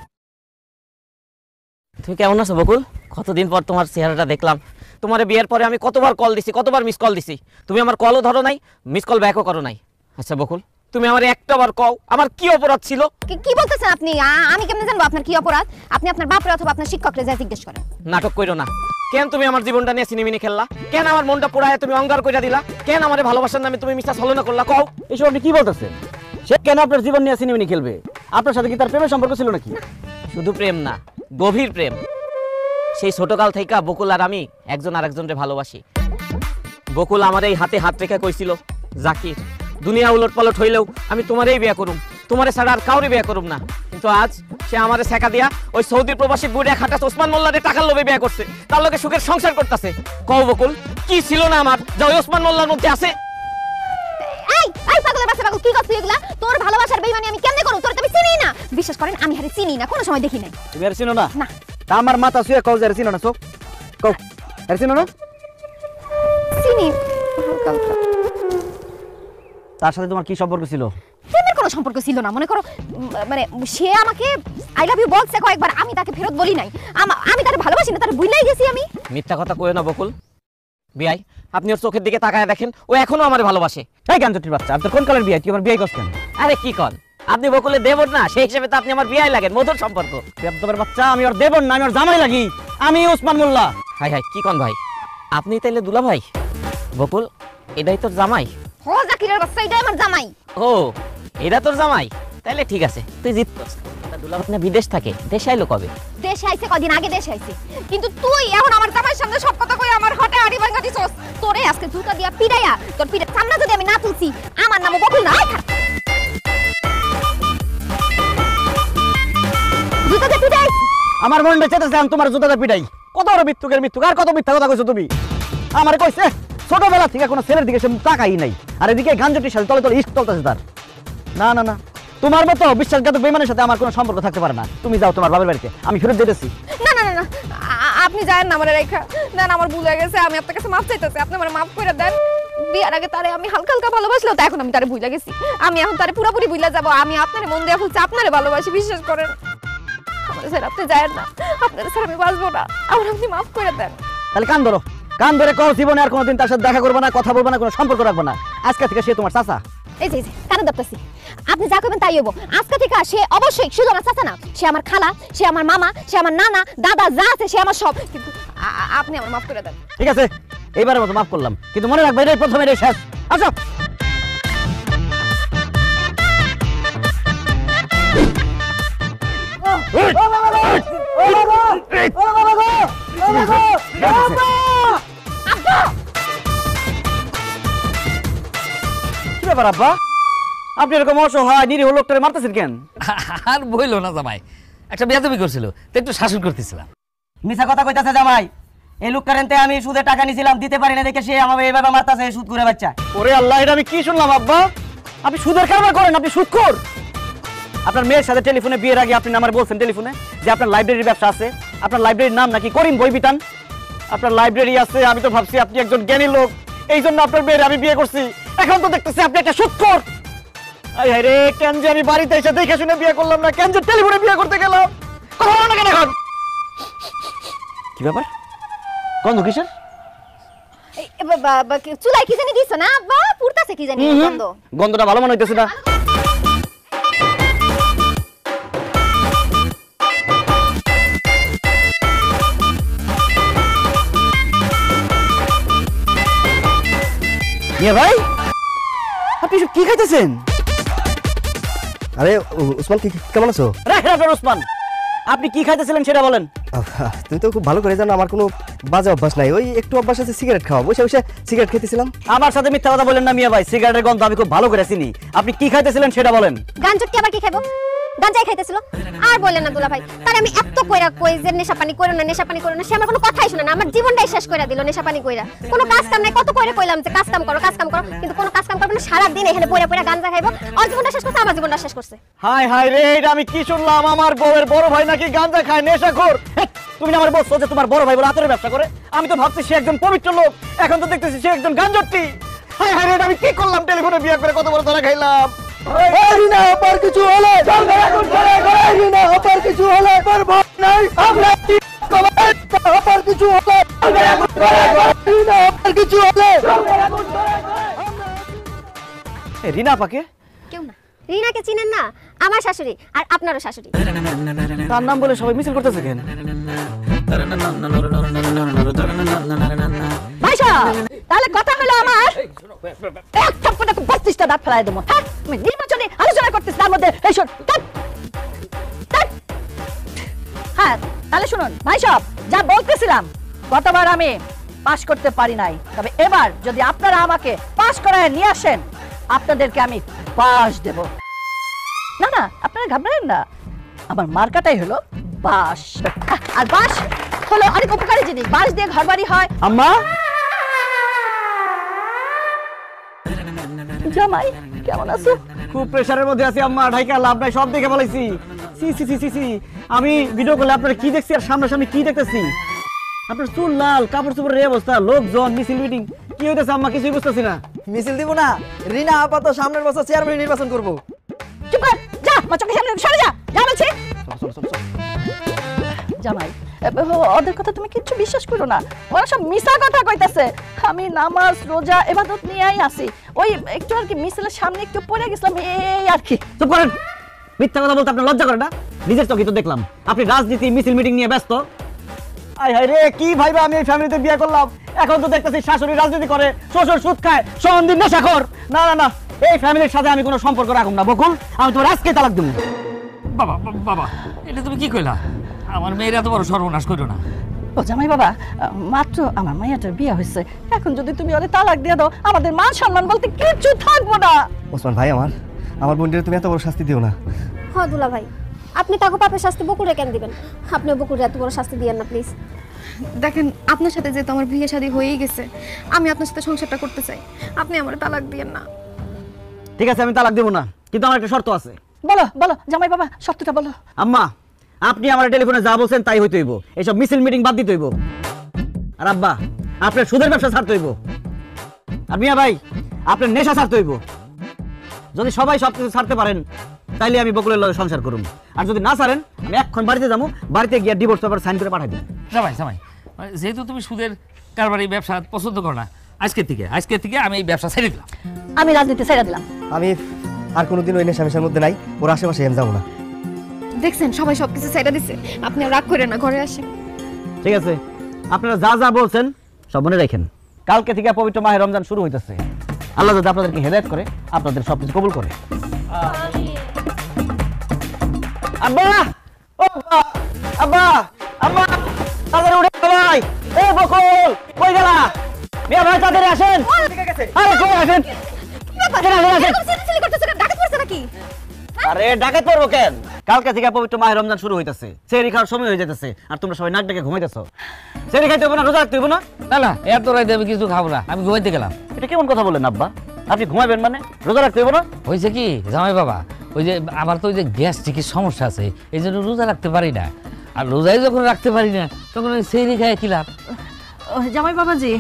তুমি কেমন আছো বকুল? কতদিন পর তোমার চেহারাটা দেখলাম। তোমার বিয়ের পরে আমি কতবার কল দিছি, কতবার মিস কল দিছি, তুমি আমার কলও ধরো নাই, মিস কল ব্যাকও করো নাই। আচ্ছা বকুল, তুমি আমার একটাবার কও আমার কি অপরাধ ছিল? কি বলতেছেন আপনি? আমি কেমনে জানবো আপনার কি অপরাধ? আপনি আপনার বাপরে অথবা আপনার শিক্ষকরে যা জিজ্ঞেস করেন। নাটক কইরো না। কেন তুমি আমার জীবনটা নিয়ে সিনেমিনি খেললা? কেন আমার মনটা পোড়ায় তুমি অঙ্গার কইরা দিলা? কেন আমার ভালোবাসার নামে তুমি মিথ্যা ছলনা করলা? কও। এইসব আপনি কি বলতেছেন? সে কেন আপনার জীবন নিয়ে সিনেমিনি খেলবে? আপনার সাথে কি তার প্রেমের সম্পর্ক ছিল নাকি? শুধু প্রেম না, গভীর প্রেম। সেই ছোটকাল থেকে বকুল আর আমি একজন আরেকজনকে ভালোবাসি। বকুল আমার এই হাতে হাত রেখে কইছিল, জাকির দুনিয়া উলট পালট হইলেও আমি তোমারই বিয়ে করুম, তোমারে ছাড়া আর কাউরে বিয়ে করুম না। কিন্তু আজ সে আমারে ছেকা দিয়া ওই সৌদি প্রবাসী বুড়ে খাটাস ওসমান মোল্লারে টাকার লোভে বিয়ে করছে, তার লগে সুখের সংসার করতেছে। কও বকুল, কি ছিল না আমার যা ওই ওসমান মোল্লার মধ্যে আছে? এই পাগলের বাচ্চা পাগল, কি করছিস এগুলা? তোর ভালোবাসার বেইমানি আমি কেমনে করব? তোর তো আমি চিনি না। বিশ্বাস করেন, আমি হারে চিনি না, কোনো সময় দেখি নাই। তুমি আর চিনো না? না। তা আমার মাথা শুয়ে কও যে চিনো না? চোখ কও, আর চিনো না? চিনি হালকা হালকা। তার সাথে তোমার কি সম্পর্ক ছিল? প্রেমের কোনো সম্পর্ক ছিল না। মনে করো মানে সে আমাকে আই লাভ ইউ বলছে কয়েকবার, আমি তাকে ফেরত বলি নাই। আমি তাকে ভালোবাসি না, তাকে ভুলেই গেছি আমি। মিথ্যা কথা কইও না বকুল। বিয়াই, আপনি ওর চোখের দিকে তাকায় দেখেন, ও এখনো আমারে ভালোবাসে। এই গাঞ্জটির বাচ্চা, আপনার কোন কালের বিয়ে? তুই আমার বিয়ে করছেন? আরে কি কন, আপনি বকুলের দেবর না, সেই হিসেবে তো আপনি আমার বিয়াই লাগেন, মধুর সম্পর্ক। দেবদবের বাচ্চা, আমি ওর দেবর না, আমি ওর জামাই লাগি। আমি ওসমান মোল্লা। হাই হাই, কি কন ভাই? আপনি তাইলে দুলা ভাই? বকুল, এটাই তোর জামাই? ও জাকিরের বাচ্চা, এটা আমার জামাই। ও, এটা তোর জামাই? তাইলে ঠিক আছে, তুই জিতছস। দুলাভাই না বিদেশ থাকে, দেশে আইলো কবে? দেশে আইছে কদিন আগে দেশে আইছে, কিন্তু তুই এখন আমার জামাইয়ের সামনে সব কথা কই আমার হটে আড়ি ভাঙা দিছস। তোরে আজকে জুতা দিয়া পিড়াইয়া তোর পিড়ে সামনে যদি আমি না তুলছি আমার নাম বকুল না। জুতা দিয়ে পিড়াই আমার মনটা চেতেছে আমি তোমার জুতাটা পিটাই। কত বড় মিথ্যুকের মিথ্যুক, আর কত মিথ্যা কথা কইছো তুমি। আমারে কইছে ছোটবেলা থেকে কোনো ছেলের দিকে সে তাকাই নাই, আর এদিকে গাঞ্জটির সাথে তলে তলে ইস্ক চলতেছে তার। না না না, তোমার মতো বিশ্বাসঘাতক বেঈমানের সাথে আমার কোনো সম্পর্ক থাকতে পারে না। তুমি যাও তোমার বাবার বাড়িতে, আমি ফেরত যেতেছি। না না না না, আপনি যায়েন না আমার রেখা। না না, আমার ভুল হয়ে গেছে, আমি আপনার কাছে মাফ চাইতেছি, আপনি আমার মাফ করে দেন। বিয়ার আগে তারে আমি হালকা হালকা ভালোবাসলেও তো এখন আমি তারে ভুলে গেছি। আমি এখন তারে পুরোপুরি ভুলে যাব। আমি আপনার মন দিয়ে বলছি আপনারে ভালোবাসি, বিশ্বাস করেন। আমার স্যার আপনি যায়েন না, আপনার স্যার আমি বাঁচবো না, আমার আপনি মাফ করে দেন। তাহলে কান ধরো, কান ধরে কও জীবনে আর কোনোদিন তার সাথে দেখা করবো না, কথা বলবো না, কোনো সম্পর্ক রাখবো না। আজকে থেকে সে তোমার চাচা। এই যে কানে ধরতেছি, আপনি যা করবেন তাই হইব। আজকে থেকে সে অবশ্যই শুধু আমার চাচা না, সে আমার খালা, সে আমার মামা, সে আমার নানা, দাদা যা আছে সে আমার সব। কিন্তু আপনি আমার মাফ করে দেন। ঠিক আছে, এইবারের মতো মাফ করলাম, কিন্তু মনে রাখবে এটাই প্রথম, এটাই শেষ। আসো। কি ব্যাপার আব্বা, আপনি এরকম অসহায় নিরীহ লোকটারে মারতেছেন কেন? আর বইলো না জামাই, একটা বেয়াদবি করছিল তো একটু শাসন করতেছিলাম। মিছা কথা কইতাছে জামাই। এই লোকটারেনতে আমি সুদে টাকা নিছিলাম, দিতে পারি না দেখে সে আমাকে এইভাবে মারতাছে, সুদ করে বাচ্চা। ওরে আল্লাহ, এটা আমি কি শুনলাম আব্বা? আপনি সুদের কারবার করেন, আপনি সুদখোর। আপনার মেয়ের সাথে টেলিফোনে বিয়ের আগে আপনি আমার বলছেন টেলিফোনে যে আপনার লাইব্রেরির ব্যবসা আছে। আপনার লাইব্রেরির নাম নাকি করিম বই বিতান। আপনার লাইব্রেরি আছে, আমি তো ভাবছি আপনি একজন জ্ঞানী লোক, এই জন্য আপনার মেয়ের আমি বিয়ে করছি। এখন তো দেখতেছি আপনি একটা সুদখোর। আই হায় রে, কেন যে আমি বাড়িতে এসে দেখে শুনে বিয়ে করলাম না, কেন যে টেলিফোনে বিয়ে করতে গেলাম। কথা বলো না কেন এখন? কি ব্যাপার, গন্ধ কিসের? চুলাই কি জানি দিছ না আব্বা, পুরতাছে কি জানি গন্ধ। গন্ধটা ভালো মনে হইতেছে না। ভাই আপনি কি খাইতেছেন? আরে উসমান, কেমন আছো? উসমান, আপনি কি খাইতেছিলেন সেটা বলেন। তুমি তো খুব ভালো করে জানো আমার কোনো বাজে অভ্যাস নাই, ওই একটু অভ্যাস আছে সিগারেট খাওয়া, বসে বসে সিগারেট খেতেছিলাম। আমার সাথে মিথ্যা কথা বলেন না মিয়া ভাই, সিগারেটের গন্ধ আমি খুব ভালো করে চিনি। আপনি কি খাইতেছিলেন সেটা বলেন। গাঞ্জটি আবার কি খাইবো? গাঞ্জাই খাইতেছিল। আর বলেন না দুলা ভাই, তারে আমি এত কইরা কই যে নেশা পানি করো না, নেশা পানি করো না, সে আমার কোনো কথাই শুনে না। আমার জীবনটাই শেষ কইরা দিল নেশা পানি কইরা। কোনো কাজ কাম নাই, কত কইরা কইলাম যে কাজ কাম করো, কাজ কাম করো, কিন্তু কোনো কাজ কাম করবে না। সারা দিন এখানে পয়রা পয়রা গাঞ্জা খাইবো। ওর জীবনটা শেষ করছে, আমার জীবনটা শেষ করছে। হাই হাই রে, এটা আমি কি শুনলাম? আমার বউয়ের বড় ভাই নাকি গাঞ্জা খায়, নেশাখোর। তুমি না আমার বলছো যে তোমার বড় ভাই বলে আতরের ব্যবসা করে? আমি তো ভাবছি সে একজন পবিত্র লোক, এখন তো দেখতেছি সে একজন গাঞ্জটি। হাই হাই রে, আমি কি করলাম? টেলিফোনে বিয়ে করে কত বড় ধরা খাইলাম। রিনা আবার কিছু হলে রিনা আবার কিছু হলে আমরা আবার কিছু হলে রিনা আবার কিছু হলে। রিনা আপাকে? কেউ না। রিনাকে চিনেন না? আমার শাশুড়ি, আর আপনারও শাশুড়ি। তার নাম বলে সবাই মিছিল করতেছে কেন? ভাইসা, তাহলে কথা হলো আমার এক চপ্পটে 32টা দাঁত ফেলাই দেবো। হ্যাঁ, আমি নির্বাচনে আলোচনা করতেছি, তার মধ্যে এই শোন। হ্যাঁ, তাহলে শুনুন ভাই সব, যা বলতেছিলাম, গতবার আমি পাস করতে পারি নাই, তবে এবার যদি আপনারা আমাকে পাস করায় নিয়ে আসেন, আপনাদেরকে আমি পাস দেব। না না, আপনারা ঘাবড়েন না, আমার মার্কাটাই হলো বাঁশ। আর বাঁশ হলো অনেক উপকারী জিনিস, বাঁশ দিয়ে ঘরবাড়ি হয়। আম্মা, জামাই কেমন আছো? খুব প্রেসারের মধ্যে আছি আম্মা, ঢাইকা লাভ নাই, সব দেখে বলাইছি। সি সি সি সি, আমি ভিডিও কলে আপনারা কি দেখছি আর সামনাসামনি কি দেখতেছি। আপনার চুল লাল, কাপড় চোপড়ের এই অবস্থা, লোকজন, মিছিল মিটিং, কি হইতেছে আম্মা কিছুই বুঝতেছি না। মিছিল দিব না, রিনা আপাতত সামনের বছর চেয়ারম্যান নির্বাচন করবো। চুপ কর, যা আমার চোখের সামনে সরে যা, যা বলছি। জামাই, ওদের কথা তুমি কিচ্ছু বিশ্বাস করো না, ওরা সব মিছা কথা কইতাছে। আমি নামাজ রোজা ইবাদত নিয়েই আছি, ওই একটু আর কি মিছিলের সামনে একটু পড়ে গেছিলাম, এই আর কি। চুপ করেন, মিথ্যা কথা বলতে আপনার লজ্জা করে না? নিজের চোখে তো দেখলাম আপনি রাজনীতি মিছিল মিটিং নিয়ে ব্যস্ত। আয় হায় রে, কি ভাইবা আমি এই ফ্যামিলিতে বিয়ে করলাম, এখন তো দেখতেছি শাশুড়ি রাজনীতি করে, শ্বশুর সুদ খায়, সম্বন্ধী নেশাখোর। না না না, এই ফ্যামিলির সাথে আমি কোনো সম্পর্ক রাখুন না বকুল, আমি তোমার আজকে তালাক দেবো। বাবা বাবা এটা তুমি কি কইলা আমার মেয়ের এত বড় সর্বনাশ করো না ও জামাই বাবা মাত্র আমার মাইয়াটার বিয়ে হয়েছে এখন যদি তুমি ওরে তালাক দিয়ে দাও আমাদের মান সম্মান বলতে কিছু থাকবো না। ওসমান ভাই আমার বোনদের তুমি এত বড় শাস্তি দিও না। হ্যাঁ দুলা ভাই আপনি তাকে পাপের শাস্তি বকুরে কেন দিবেন? আপনি বকুরে এত বড় শাস্তি দিয়েন না প্লিজ। দেখেন আপনার সাথে যেহেতু আমার বিয়ে শাদী হয়েই গেছে, আমি আপনার সাথে সংসারটা করতে চাই, আপনি আমার তালাক দিয়েন না। ঠিক আছে আমি তালাক দেবো না, কিন্তু আমার একটা শর্ত আছে। বলো বলো জামাই বাবা সত্যটা বলো। আম্মা আপনি আমার টেলিফোনে যা বলছেন তাই হইতে হইব, এইসব মিছিল মিটিং বাদ দিতে হইব। আর আব্বা আপনার সুদের ব্যবসা ছাড়তে হইব। আর মিয়া ভাই আপনার নেশা ছাড়তে হইব। যদি সবাই সব কিছু ছাড়তে পারেন তাইলে আমি বকুলের লগে সংসার করুম, আর যদি না ছাড়েন আমি এখন বাড়িতে যাবো, বাড়িতে গিয়ে ডিভোর্স পেপার সাইন করে পাঠাই দিই। জামাই জামাই যেহেতু তুমি সুদের কারবারি ব্যবসা পছন্দ করো না, আজকে থেকে আমি এই ব্যবসা ছেড়ে দিলাম। আমি রাজনীতি ছেড়ে দিলাম। আমি আর কোনোদিন ওই নেশামেশার মধ্যে নাই, ওর আশেপাশে আমি যাবো না। দেখছেন সবাই সবকিছু ছেড়ে দিছে, আপনি আর রাগ করেন না, ঘরে আসেন। ঠিক আছে আপনারা যা যা বলছেন সব মনে রাখেন। কালকে থেকে পবিত্র মাহে রমজান শুরু হইতেছে। আল্লাহ যদি আপনাদেরকে হেদায়েত করে, আপনাদের সবকিছু কবুল করে। আব্বা ও আব্বা আব্বা আম্মা তাড়াতাড়ি উঠে সবাই। এ বকুল কই গেলা? মিয়া ভাই তাড়াতাড়ি আসেন। আরে কই আসেন? আরে ডাকাত পড়বো কেন? কালকে থেকে পবিত্র মাহে রমজান শুরু হইতেছে, সেহরি খাওয়ার সময় হয়ে যেতেছে, আর তোমরা সবাই নাক ডেকে ঘুমাইতেছো। সেহরি খাইতে হবে না, রোজা রাখতে হবে না? না না এত রাইতে আমি কিছু খাবো না, আমি ঘুমাইতে গেলাম। এটা কেমন কথা বললেন আব্বা? আপনি ঘুমাবেন মানে রোজা রাখতে হবে না? হয়েছে কি জামাই বাবা, ওই যে আমার তো ওই যে গ্যাস্ট্রিকের সমস্যা আছে, এই জন্য রোজা রাখতে পারি না। আর রোজাই যখন রাখতে পারি না তখন ওই সেহরি খায় কি লাভ? জামাই বাবাজি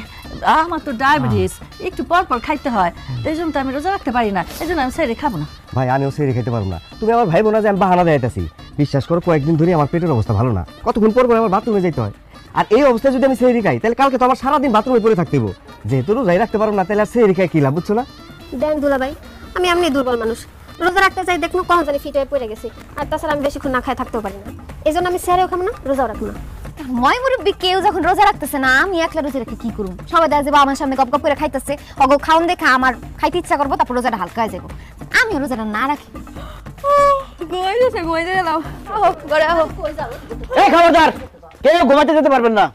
আমার তো ডায়াবেটিস, একটু পর পর খাইতে হয়, এই জন্য তো আমি রোজা রাখতে পারি না, এই জন্য আমি সেহরি খাবো না। ভাই আমিও সেহরি খেতে পারবো না। তুমি আমার ভাই বোনা যে আমি বাহানা দেয়াইতেছি, বিশ্বাস করো কয়েকদিন ধরে আমার পেটের অবস্থা ভালো না, কতক্ষণ পর পর আমার বাথরুমে যেতে হয়। আর এই অবস্থায় যদি আমি সেহরি খাই তাহলে কালকে তো আমার সারাদিন বাথরুমে পড়ে থাকতে হইব। যেহেতু রোজাই রাখতে পারবো না তাহলে আর সেহরি খাই কি লাভ, বুঝছো না? দেন দুলা ভাই আমি এমনি দুর্বল মানুষ, রোজা রাখতে চাই দেখুন কখন জানি ফিট হয়ে পড়ে গেছি, আর তাছাড়া আমি বেশিক্ষণ না খাই থাকতেও পারি না, এই জন্য আমি সেহরিও খাবো না, রোজাও রাখবো না। ময় মুরব্বী কেউ যখন রোজা রাখতেছে না, আমি একলা রোজা রেখে কি করুম? সবাই দেখা যাবো আমার সামনে গপ গপ করে খাইতেছে, অগো খাওন দেখে আমার খাইতে ইচ্ছা করবো, তারপর রোজাটা হালকা হয়ে যাবো। আমি রোজাটা না রাখি। এই খবরদার, কেউ ঘুমাতে যেতে পারবেন না।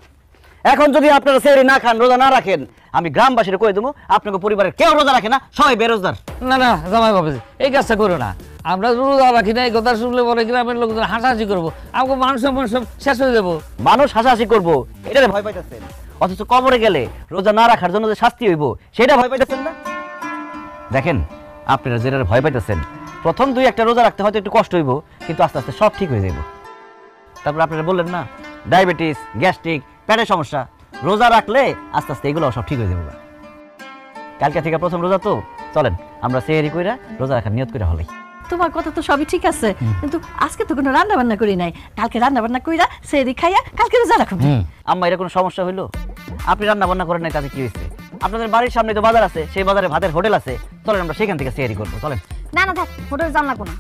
এখন যদি আপনারা সেহরি না খান, রোজা না রাখেন, আমি গ্রামবাসীরা কয়ে দেবো আপনাকে পরিবারের কেউ রোজা রাখে না, সবাই বেরোজগার। না না জামাই বাবা এই কাজটা করো না, আমরা রোজা রাখি না, এই কথা শুনলে পরে গ্রামের লোকজন হাসাহাসি করবো, আমাকে মানুষ সব শেষ হয়ে যাবো। মানুষ হাসাহাসি করবো এটা ভয় পাইতেছেন, অথচ কবরে গেলে রোজা না রাখার জন্য যে শাস্তি হইব সেটা ভয় পাইতেছেন না। দেখেন আপনারা যেটা ভয় পাইতেছেন, প্রথম 2-1টা রোজা রাখতে হয়তো একটু কষ্ট হইব, কিন্তু আস্তে আস্তে সব ঠিক হয়ে যাইব। তারপর আপনারা বললেন না ডায়াবেটিস, গ্যাস্ট্রিক, পেটের সমস্যা, রোজা রাখলে আস্তে আস্তে এগুলো সব ঠিক হয়ে যাবে। কালকে থেকে প্রথম রোজা তো, চলেন আমরা সেহরি কইরা রোজা রাখার নিয়ত করে হলাই। তোমার কথা তো সবই ঠিক আছে, কিন্তু আজকে তো কোনো রান্না বান্না করি নাই, কালকে রান্না বান্না কইরা সেহরি খাইয়া কালকে রোজা রাখো। আম্মা এর কোনো সমস্যা হইলো? আপনি রান্না বান্না করেন নাই তাতে কি হয়েছে? আপনাদের বাড়ির সামনে তো বাজার আছে, সেই বাজারে ভাতের হোটেল আছে, চলেন আমরা সেখান থেকে সেহরি করবো। চলেন। না না থাক, হোটেলে যান লাগবো না।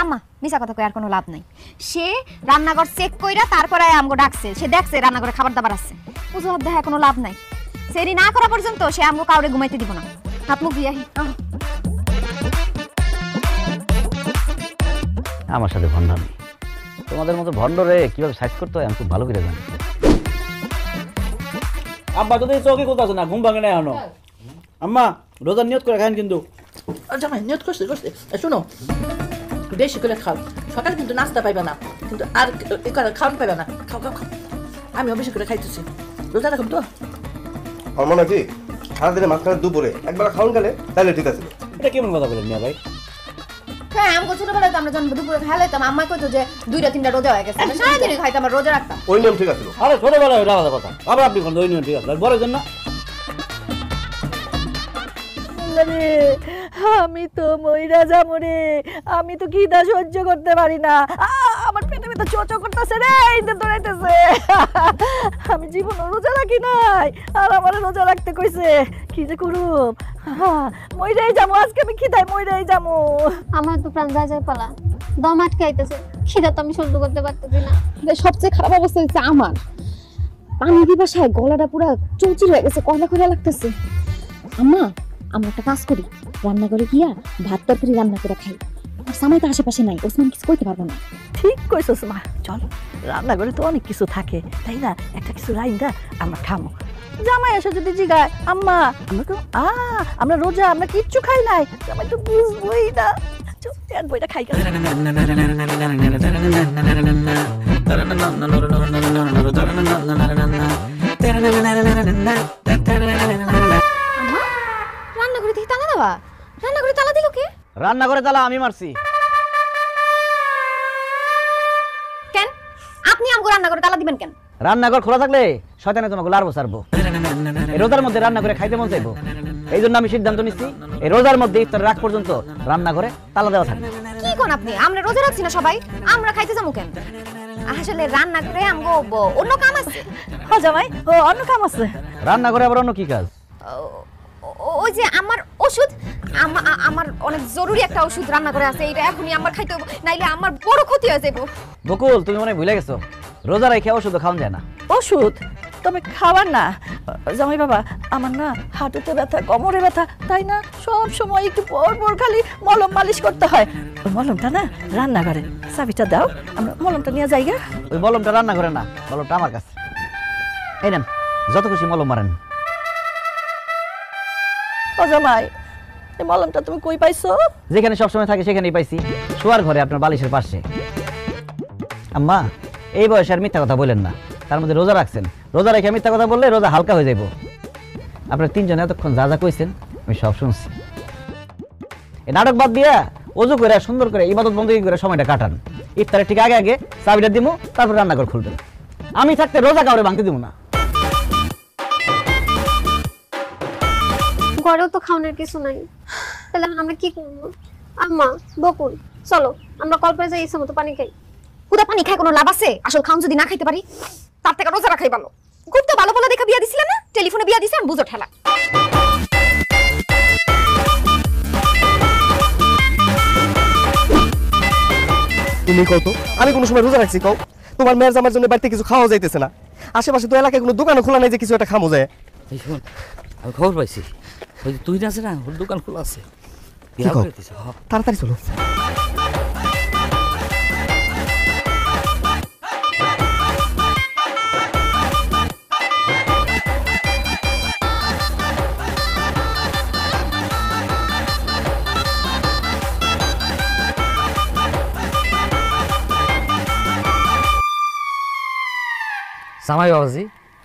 আম্মা মিছা কথা কই আর কোনো লাভ নাই। সে রান্নাঘর চেক কইরা তারপরে আমগো ডাকছে, সে দেখছে রান্নাঘরে খাবার দাবার আছে, অজুহাত দেখা কোনো লাভ নাই। সেরি না করা পর্যন্ত সে আমগো কাউরে ঘুমাইতে দিব না। হাত মুখ দিয়ে আমার সাথে ভণ্ডামি, তোমাদের মতো ভণ্ডরে কিভাবে সাইজ করতে হয় আমি খুব ভালো করে জানি। আব্বা যদি চৌকি কোথাও না, ঘুম ভাঙে না এখনো। আম্মা রোজার নিয়ত করে খান কিন্তু। জামাই নিয়ত করছি শুনো, বেশি করে খাও, সকালে কিন্তু নাস্তা পাইবা না, কিন্তু আর খাওয়ান পাইবা না, খাও খাও খাও, আমিও বেশি করে খাইতেছি, রোজা রাখুন তো। আমার মনে হয় কি সারাদিনে মাঝখানে দুপুরে একবার খাওয়ান গেলে তাহলে ঠিক আছে। এটা কেমন কথা বলেন মিয়া ভাই? হ্যাঁ আমগো ছোটবেলায় তো আমরা যখন দুপুরে খাই লাইতাম, আম্মা কইতো যে 2-3টা রোজা হয়ে গেছে, সারাদিনই খাইতাম আর রোজা রাখতাম। ওই নিয়ম ঠিক আছে। আরে ছোটবেলায় ওটা আলাদা কথা, আবার আপনি কোন ওই নিয়ম ঠিক আছে, বড় জন্য আমি তো মইরা যাবো রে, আমি তো খিদা সহ্য করতে পারি না, আমার পেটে পেটে চোচো করতেছে রে, এইটা দৌড়াইতেছে। আমি জীবন রোজা রাখি নাই, আর আমার রোজা রাখতে কইছে, কি যে করুম, মইরাই যাবো আজকে, আমি খিদায় মইরাই যাবো। আমার তো প্রাণ যায় পালা, দম আটকে আইতেছে, খিদা তো আমি সহ্য করতে পারতেছি না। সবচেয়ে খারাপ অবস্থা হচ্ছে আমার, পানি পিপাসায় গলাটা পুরো চৌচির হয়ে গেছে, কয়লা কয়লা লাগতেছে। আম্মা আমরা একটা কাজ করি, রান্না করে গিয়া ভাত তরকারি রান্না করে খাই, আর সামাই তো আশেপাশে নাই, ওসমান কিছু কইতে পারবো না। ঠিক কইছস মা, চল রান্নাঘরে তো অনেক কিছু থাকে, তাই না? একটা কিছু রাইন্দা আমরা খামো। জামাই এসে যদি জিগায় আম্মা আমরা তো আমরা রোজা, আমরা কিচ্ছু খাই নাই, জামাই তো বুঝবই না। চল পেট বইটা খাই গেল। আম্মা রান্নাঘরে থেকে তালা দেওয়া? রান্নাঘরে তালা দিল কে? রান্নাঘরে তালা আমি মারছি। কেন আপনি আমগো রান্নাঘরে তালা দিবেন কেন? রান্নাঘর খোলা থাকলে শয়তানে তোমাকে লাড়বো সারবো। এই রোজার মধ্যে রান্না করে খাইতে মন চাইবো, এই জন্য আমি সিদ্ধান্ত নিচ্ছি এই রোজার মধ্যে ইফতার রাখ পর্যন্ত রান্নাঘরে তালা দেওয়া থাকবে। কি কোন আপনি? আমরা রোজা রাখছি না সবাই, আমরা খাইতে যাবো কেন? আসলে রান্না করে আমগো অন্য কাম আছে। হ্যাঁ জামাই, ও অন্য কাম আছে। রান্নাঘরে আবার অন্য কি কাজ? ওই যে আমার ওষুধ, আমার অনেক জরুরি একটা ওষুধ রান্না করে আছে, এটা এখনই আমার খাইতে হবে, নাইলে আমার বড় ক্ষতি হয়ে যাবে। বকুল তুমি মনে ভুলে গেছো, রোজা রেখে ওষুধ খাওয়া যায় না। ওষুধ তবে খাবার না জামাই বাবা, আমার না হাঁটুতে ব্যথা, কোমরে ব্যথা, তাই না সব সময় একটু পর পর খালি মলম মালিশ করতে হয়। ওই মলমটা না রান্নাঘরে, চাবিটা দাও, আমরা মলমটা নিয়ে যাই। ওই মলমটা রান্নাঘরে না, মলমটা আমার কাছে। এই নেন, যত খুশি মলম মারেন। ও জামাই, এই মলমটা তুমি কই পাইছো? যেখানে সবসময় থাকে সেখানেই পাইছি, শোয়ার ঘরে আপনার বালিশের পাশে। আম্মা এই বয়সে আর মিথ্যা কথা বলেন না, তার মধ্যে রোজা রাখছেন, রোজা রেখে মিথ্যা কথা বললে রোজা হালকা হয়ে যাইব। আপনার তিনজনে এতক্ষণ যা যা কইছেন আমি সব শুনছি। এই নাটক বাদ দিয়া ওযু করে সুন্দর করে ইবাদত বন্দী করে সময়টা কাটান। ইফতারের ঠিক আগে আগে চাবিটা দিমু, তারপর রান্নাঘর খুলবেন। আমি থাকতে রোজা কাউরে ভাঙতে দিব না। ঘরেও তো খাওয়ানোর কিছু নাই, তাহলে আমরা কি করবো? আম্মা, বকুল, চলো আমরা কল্পে যাই, ইচ্ছা মতো পানি খাই। হুদা পানি খায় কোনো লাভ আছে? আসল খাওন যদি না খাইতে পারি তার থেকে রোজা রাখাই ভালো। খুব তো ভালো ভালো দেখা বিয়া দিছিলে না, টেলিফোনে বিয়া দিছেন, বুঝো ঠেলা। তুমি কও তো আমি কোনো সময় রোজা রাখছি? কও তোমার মেয়ের জামার জন্য বাড়িতে কিছু খাওয়া যাইতেছে না, আশেপাশে তো এলাকায় কোনো দোকানও খোলা নাই যে কিছু একটা খামো যায়। এই শোন, আমি খবর পাইছি, ওই যে তুই আছে না, ওর দোকান খোলা আছে। কি কও? তাড়াতাড়ি চলো। জামাই বাবাজি,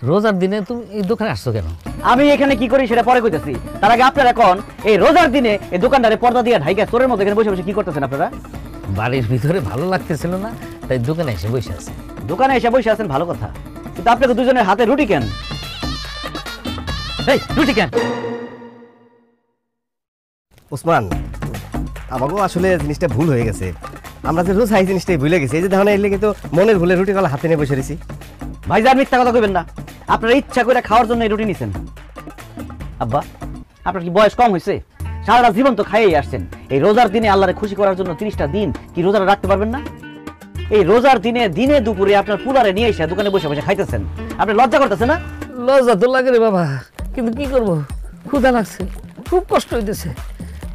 রোজার দিনে তুমি এই দোকানে আসছো কেন? আমি এখানে কি করি সেটা পরে কইতেছি, তার আগে আপনারা এখন এই রোজার দিনে এই দোকানদারে পর্দা দিয়ে ঢাইকা চোরের মতো এখানে বসে বসে কি করতেছেন আপনারা? বাড়ির ভিতরে ভালো লাগতেছিল না, তাই দোকানে এসে বসে আছে। দোকানে এসে বসে আছেন ভালো কথা, কিন্তু আপনাকে দুজনের হাতে রুটি কেন? এই রুটি কেন? ওসমান, আমাকেও আসলে জিনিসটা ভুল হয়ে গেছে, আমরা যে রোজ এই জিনিসটাই ভুলে গেছি। এই যে ধারণা এলে কিন্তু মনের ভুলে রুটি কলা হাতে নিয়ে বসে রয়েছি। ভাইজান মিথ্যা কথা কইবেন না, আপনারা ইচ্ছা করে খাওয়ার জন্য এই রুটি নিছেন। আব্বা আপনার কি বয়স কম হয়েছে? সারাটা জীবন তো খাইয়েই আসছেন, এই রোজার দিনে আল্লাহরে খুশি করার জন্য 30টা দিন কি রোজাটা রাখতে পারবেন না? এই রোজার দিনে দিনে দুপুরে আপনার পুলারে নিয়ে এসে দোকানে বসে বসে খাইতেছেন, আপনি লজ্জা করতেছেন না? লজ্জা তো লাগে রে বাবা, কিন্তু কি করব, ক্ষুধা লাগছে, খুব কষ্ট হইতেছে,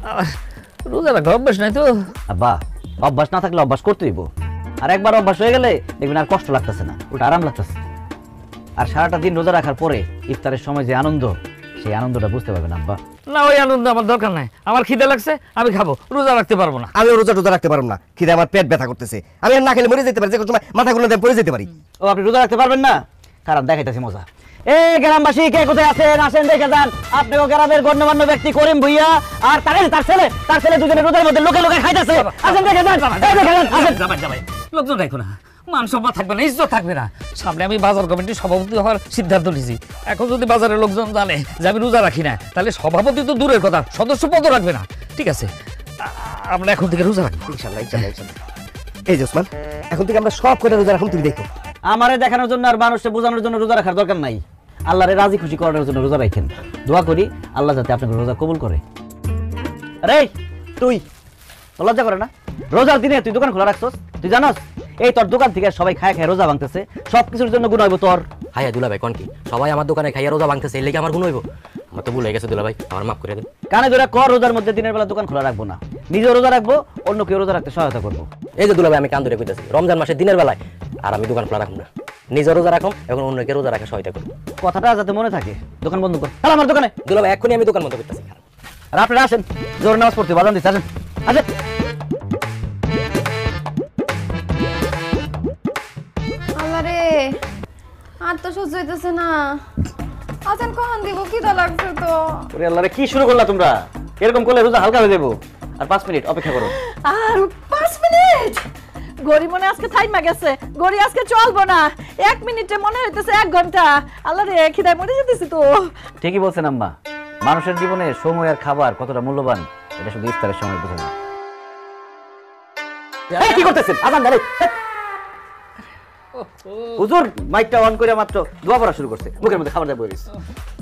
আর রোজা রাখা অভ্যাস নাই তো। আব্বা অভ্যাস না থাকলে অভ্যাস করতে হইব, আর একবার অভ্যাস হয়ে গেলে দেখবেন আর কষ্ট লাগতেছে না, ওটা আরাম লাগতেছে। আর সারাটা দিন রোজা রাখার পরে ইফতারের সময় যে আনন্দ, সেই আনন্দটা বুঝতে পারবেন আব্বা। না ওই আনন্দ আমার দরকার নাই, আমার খিদে লাগছে, আমি খাবো, রোজা রাখতে পারবো না। আমিও রোজা টোজা রাখতে পারবো না, খিদে আমার পেট ব্যথা করতেছে, আমি আর না খেলে মরে যেতে পারি, যে কোনো সময় মাথা গুলো পড়ে যেতে পারি। ও আপনি রোজা রাখতে পারবেন না? কারণ দেখাইতেছি মজা। এই গ্রামবাসী কে কোথায় আছেন আসেন দেখে যান। আপনিও গ্রামের গণ্যমান্য ব্যক্তি করিম ভুইয়া আর তার ছেলে দুজনের রোজার মধ্যে লোকে লোকে খাইতেছে, আসেন দেখে যান। জামাই লোকজন রাখো না, মান সম্মান থাকবে না, ইজ্জত থাকবে না। সামনে আমি বাজার কমিটির সভাপতি হওয়ার সিদ্ধান্ত নিয়েছি, এখন যদি বাজারের লোকজন জানে যে আমি রোজা রাখি না, তাহলে সভাপতি তো দূরের কথা, সদস্য পদ রাখবে না। ঠিক আছে, আমরা এখন থেকে রোজা রাখবো ইনশাআল্লাহ ইনশাআল্লাহ ইনশাআল্লাহ। এই যে ওসমান, এখন থেকে আমরা সব করে রোজা রাখুন, তুমি দেখো। আমারে দেখানোর জন্য আর মানুষকে বোঝানোর জন্য রোজা রাখার দরকার নাই, আল্লাহরে রাজি খুশি করানোর জন্য রোজা রাখেন। দোয়া করি আল্লাহ যাতে আপনাকে রোজা কবুল করে। আরে তুই লজ্জা করে না? রোজার দিনে তুই দোকান খোলা রাখছস, তুই জানাস এই তোর দোকান থেকে সবাই খায় খায় রোজা ভাঙতেছে, সবকিছুর জন্য গুণ হইব তোর। হাইয়া দুলা ভাই কোন কি সবাই আমার দোকানে খাইয়া রোজা ভাঙতেছে, এর লাগি আমার গুণ হইব? আমার তো ভুল হয়ে গেছে দুলা ভাই, আমার মাফ করে দেন। কানে ধরে কর রোজার মধ্যে দিনের বেলা দোকান খোলা রাখবো না, নিজে রোজা রাখবো, অন্য কেউ রোজা রাখতে সহায়তা করবো। এই যে দুলাভাই আমি কান ধরে কইতাছি রমজান মাসে দিনের বেলায় আর আমি দোকান খোলা রাখবো না, নিজে রোজা রাখুন এখন অন্যকে রোজা রাখা সহায়তা করবো। কথাটা যাতে মনে থাকে। দোকান বন্ধ কর, চল আমার দোকানে। দুলাভাই এক্ষুনি আমি দোকান বন্ধ করতেছি। আর আপনারা আসেন, জোর নামাজ পড়তে বাজান দিচ্ছে, আসেন আসেন। আল্লাহ রে, আর তো সহ্য হইতেছে না। আজান কখন দিব, খিদা লাগছে তো। ওরে আল্লাহ রে, কি শুরু করলা তোমরা? এরকম করলে রোজা হালকা হয়ে যাবো। আর 5 মিনিট অপেক্ষা করো। আর 5 মিনিট? গড়ি মনে আজকে থাইমা গেছে, গড়ি আজকে চলবো না। 1 মিনিটে মনে হইতেছে 1 ঘন্টা। আল্লাহ রে, খিদায় মরে যেতেছি তো। ঠিকই বলছেন আম্মা, মানুষের জীবনে সময় আর খাবার কতটা মূল্যবান এটা শুধু ইফতারের সময় বোঝা যায়। এই কি করতেছেন? আজান দেন। হুজুর মাইকটা অন করে মাত্র দোয়া পড়া শুরু করছে, মুখের মধ্যে খাবার দিয়ে বইরিস।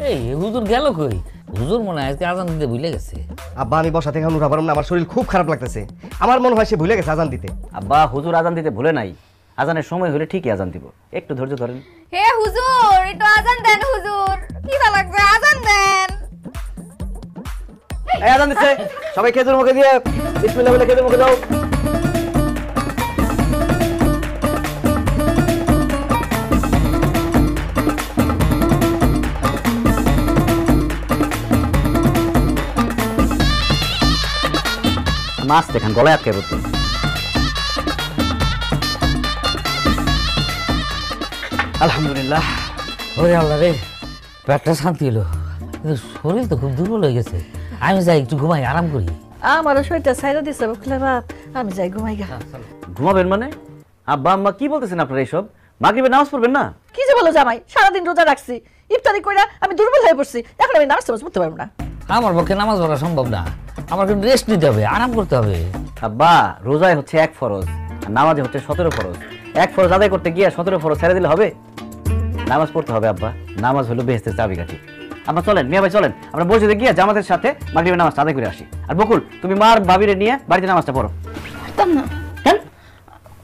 এই হুজুর গেল কই? হুজুর মনে হয় আজকে আজান দিতে ভুলে গেছে। আব্বা আমি বসা থেকে এখন উঠা পারলাম না, আমার শরীর খুব খারাপ লাগতেছে। আমার মনে হয় সে ভুলে গেছে আজান দিতে। আব্বা হুজুর আজান দিতে ভুলে নাই, আজানের সময় হলে ঠিকই আজান দিব, একটু ধৈর্য ধরেন। হে হুজুর, একটু আজান দেন হুজুর, খিদা লাগছে, আজান দেন। এই আজান দিচ্ছে, সবাই খেজুর মুখে দিয়ে বিসমিল্লাহ বলে খেজুর মুখে দাও। মাছ দেখান গলায় আটকে পড়তো। আলহামদুলিল্লাহ। ওরে আল্লাহ রে, পেটটা শান্তি হলো, কিন্তু শরীর তো খুব দুর্বল হয়ে গেছে। আমি যাই একটু ঘুমাই, আরাম করি। আমারও শরীরটা ছাইরা দিছে বুঝলে বাপ, আমি যাই ঘুমাই গা। ঘুমাবেন মানে? আব্বা আম্মা কি বলতেছেন আপনারা এইসব? মাগরিবে নামাজ পড়বেন না? কি যে বলো জামাই, সারাদিন রোজা রাখছি, ইফতারি কইরা আমি দুর্বল হয়ে পড়ছি, এখন আমি নামাজ পড়তে পারবো না। আমার পক্ষে নামাজ পড়া সম্ভব না, আমার কিন্তু রেস্ট নিতে হবে, আরাম করতে হবে। আব্বা রোজায় হচ্ছে 1 ফরজ, আর নামাজে হচ্ছে 17 ফরজ। 1 ফরজ আদায় করতে গিয়ে 17 ফরজ ছেড়ে দিলে হবে? নামাজ পড়তে হবে আব্বা, নামাজ হলো বেহেশতের চাবিকাঠি। আব্বা চলেন, মিয়া ভাই চলেন, আমরা মসজিদে গিয়ে জামাতের সাথে মাগরিবের নামাজটা আদায় করে আসি। আর বকুল তুমি মার ভাবিরে নিয়ে বাড়িতে নামাজটা পড়ো। পারতাম না। কেন?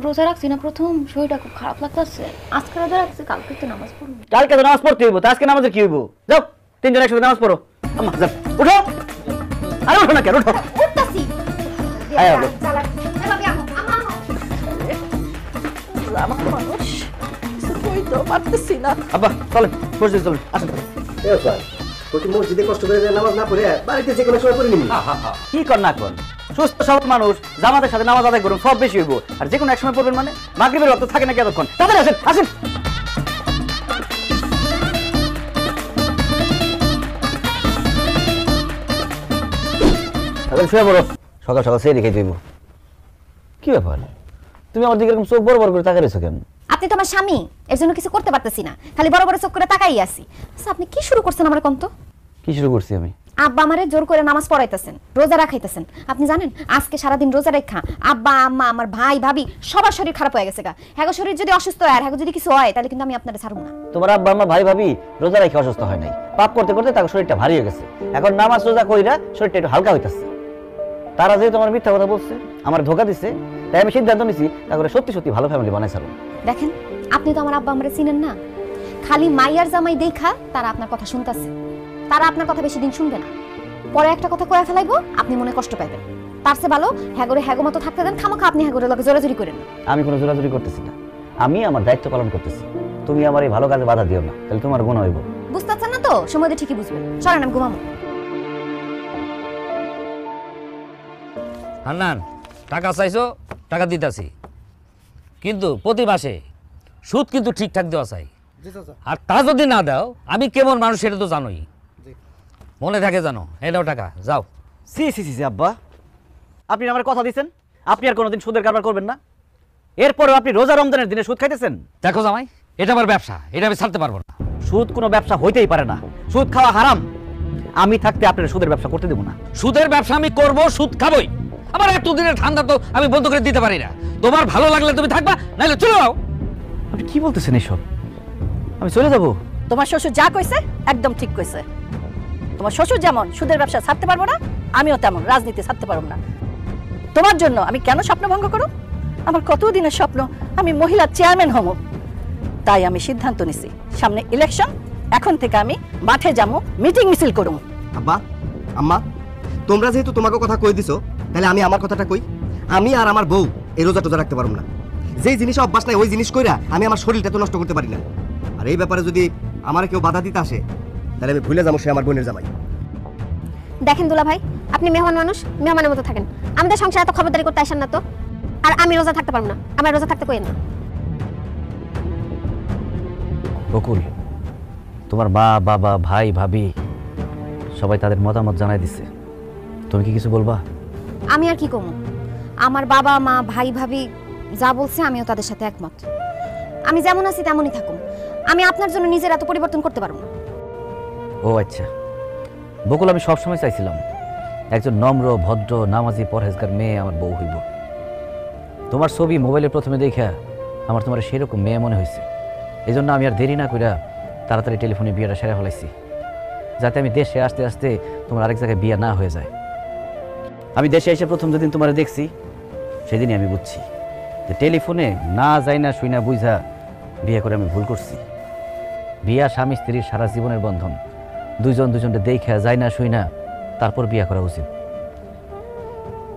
রোজা রাখছি না প্রথম, শরীরটা খুব খারাপ লাগতেছে। আজকে রোজা রাখছি, কালকে তো নামাজ পড়বো। কালকে তো নামাজ পড়তে হইব, তো আজকে নামাজে কি হইব? যাও 3 জন একসাথে নামাজ পড়ো। আম্মা যাও, উঠো। আরে উঠো না কেন, উঠো। উঠতাছি। আয় আয় আমার মানুষ কিছু কইতো পারতেছি না। আব্বা চলেন, মসজিদে চলেন, আসেন। তুই মসজিদে কষ্ট করে নামাজ না পড়ে বাড়িতে যে কোনো সময় পড়ে নিবি। কি কর না কর, সুস্থ সবল মানুষ জামাতের সাথে নামাজ আদায় করুন, সব বেশি হইব। আর যে কোনো এক সময় পড়বেন মানে মাগরিবের ওয়াক্ত থাকে না কতক্ষণ। তাড়াতাড়ি আসেন, আসেন। এখন শুয়ে পড়ো, সকাল সকাল সেই রেখে দিব। কি ব্যাপার, তুমি আমার দিকে এরকম চোখ বড় বড় করে তাকাই রয়েছো কেন? আপনি তো আমার স্বামী, এর জন্য কিছু করতে পারতেছি না, খালি বড় বড় চোখ করে তাকাই আছি। আচ্ছা আপনি কি শুরু করছেন আমার কোন তো? কি শুরু করছি আমি? আব্বা আমারে জোর করে নামাজ পড়াইতেছেন, রোজা রাখাইতেছেন। আপনি জানেন আজকে সারাদিন রোজা রেখা আব্বা আম্মা আমার ভাই ভাবি সবার শরীর খারাপ হয়ে গেছে গা। হ্যাগো শরীর যদি অসুস্থ হয় আর হ্যাগো যদি কিছু হয় তাহলে কিন্তু আমি আপনারে ছাড়ব না। তোমার আব্বা আম্মা ভাই ভাবি রোজা রেখে অসুস্থ হয় নাই, পাপ করতে করতে তার শরীরটা ভারী হয়ে গেছে। এখন নামাজ রোজা কইরা শরীরটা একটু হালকা হইতাছে। তারা যে তোমার মিথ্যা কথা বলছে, আমার ধোকা দিছে, তাই আমি সিদ্ধান্ত নিছি তারপরে সত্যি সত্যি ভালো ফ্যামিলি বানাই ছাড়ব। দেখেন আপনি তো আমার আব্বা আমারে চিনেন না, খালি মাইয়ার জামাই দেখা তারা আপনার কথা শুনতাছে। তারা আপনার কথা বেশি দিন শুনবে না, পরে একটা কথা কয়ে ফেলাইবো, আপনি মনে কষ্ট পাইবেন। তার চেয়ে ভালো হ্যাগরে হ্যাগো মতো থাকতে দেন, খামাখা আপনি হ্যাগরে লগে জোরাজুরি করেন। আমি কোনো জোরাজুরি করতেছি না, আমি আমার দায়িত্ব পালন করতেছি। তুমি আমার এই ভালো কাজে বাধা দিও না, তাহলে তোমার গুণ হইব। বুঝতে পারছেন না তো? সময় দিয়ে ঠিকই বুঝবেন। চলেন আমি ঘুমাবো। হান্নান, টাকা চাইছো, টাকা দিতেছি, কিন্তু প্রতি মাসে সুদ কিন্তু ঠিকঠাক দেওয়া চাই। আর তা যদি না দাও আমি কেমন মানুষ সেটা তো জানোই, মনে থাকে জানো। এটাও টাকা, যাও। সি সি সি আব্বা, আপনি আমার কথা দিচ্ছেন আপনি আর কোনোদিন সুদের কারবার করবেন না, এরপরেও আপনি রোজা রমজানের দিনে সুদ খাইতেছেন। দেখো জামাই, এটা আমার ব্যবসা, এটা আমি ছাড়তে পারবো না। সুদ কোনো ব্যবসা হইতেই পারে না, সুদ খাওয়া হারাম। আমি থাকতে আপনার সুদের ব্যবসা করতে দেবো না। সুদের ব্যবসা আমি করব, সুদ খাবই। আমার এতদিনের ঠান্ডা তো আমি বন্ধ করে দিতে পারি না। তোমার ভালো লাগলে তুমি থাকবা, নাহলে চলে যাও। আপনি কি বলতেছেন এইসব? আমি চলে যাব? তোমার শ্বশুর যা কইছে একদম ঠিক কইছে। তোমার শ্বশুর যেমন সুদের ব্যবসা ছাড়তে পারবো না, আমিও তেমন রাজনীতি ছাড়তে পারবো না। তোমার জন্য আমি কেন স্বপ্ন ভঙ্গ করব? আমার কত দিনের স্বপ্ন আমি মহিলা চেয়ারম্যান হব। তাই আমি সিদ্ধান্ত নিছি, সামনে ইলেকশন, এখন থেকে আমি মাঠে যাবো, মিটিং মিছিল করব। আব্বা আম্মা তোমরা যেহেতু তোমাকে কথা কই দিছো, তাহলে আমি আমার কথাটা কই, আমি আর আমার বউ এই রোজা টোজা রাখতে পারবো না। যেই জিনিস অভ্যাস নাই ওই জিনিস কইরা আমি আমার শরীরটা তো নষ্ট করতে পারি না। আর এই ব্যাপারে যদি আমার কেউ বাধা দিতে আসে তাহলে আমি ভুলে যাবো সে আমার বোনের জামাই। দেখেন দুলা ভাই, আপনি মেহমান মানুষ, মেহমানের মতো থাকেন। আমাদের সংসারে এত খবরদারি করতে আসেন না তো। আর আমি রোজা থাকতে পারবো না, আমার রোজা থাকতে কইেন না। বকুল, তোমার মা বাবা ভাই ভাবি সবাই তাদের মতামত জানাই দিচ্ছে, তুমি কি কিছু বলবা? আমি আর কি কমু, আমার বাবা মা ভাই ভাবি যা বলছে আমিও তাদের সাথে একমত। আমি যেমন আছি তেমনই থাকুম, আমি আপনার জন্য নিজের এত পরিবর্তন করতে পারবো না। ও আচ্ছা বকুল, আমি সবসময় চাইছিলাম একজন নম্র ভদ্র নামাজি পরহেজগার মেয়ে আমার বউ হইব। তোমার ছবি মোবাইলে প্রথমে দেখা আমার তোমার সেরকম মেয়ে মনে হয়েছে। এই জন্য আমি আর দেরি না কইরা তাড়াতাড়ি টেলিফোনে বিয়েটা সেরে ফেলাইছি, যাতে আমি দেশে আসতে আসতে তোমার আরেক জায়গায় বিয়ে না হয়ে যায়। আমি দেশে এসে প্রথম যেদিন তোমার দেখছি সেদিনই আমি বুঝছি যে টেলিফোনে না যাই না শুই না বুঝা বিয়ে করে আমি ভুল করছি। বিয়া স্বামী স্ত্রীর সারা জীবনের বন্ধন, দুইজন দুজনকে দেখা যায় না শুই না তারপর বিয়ে করা উচিত।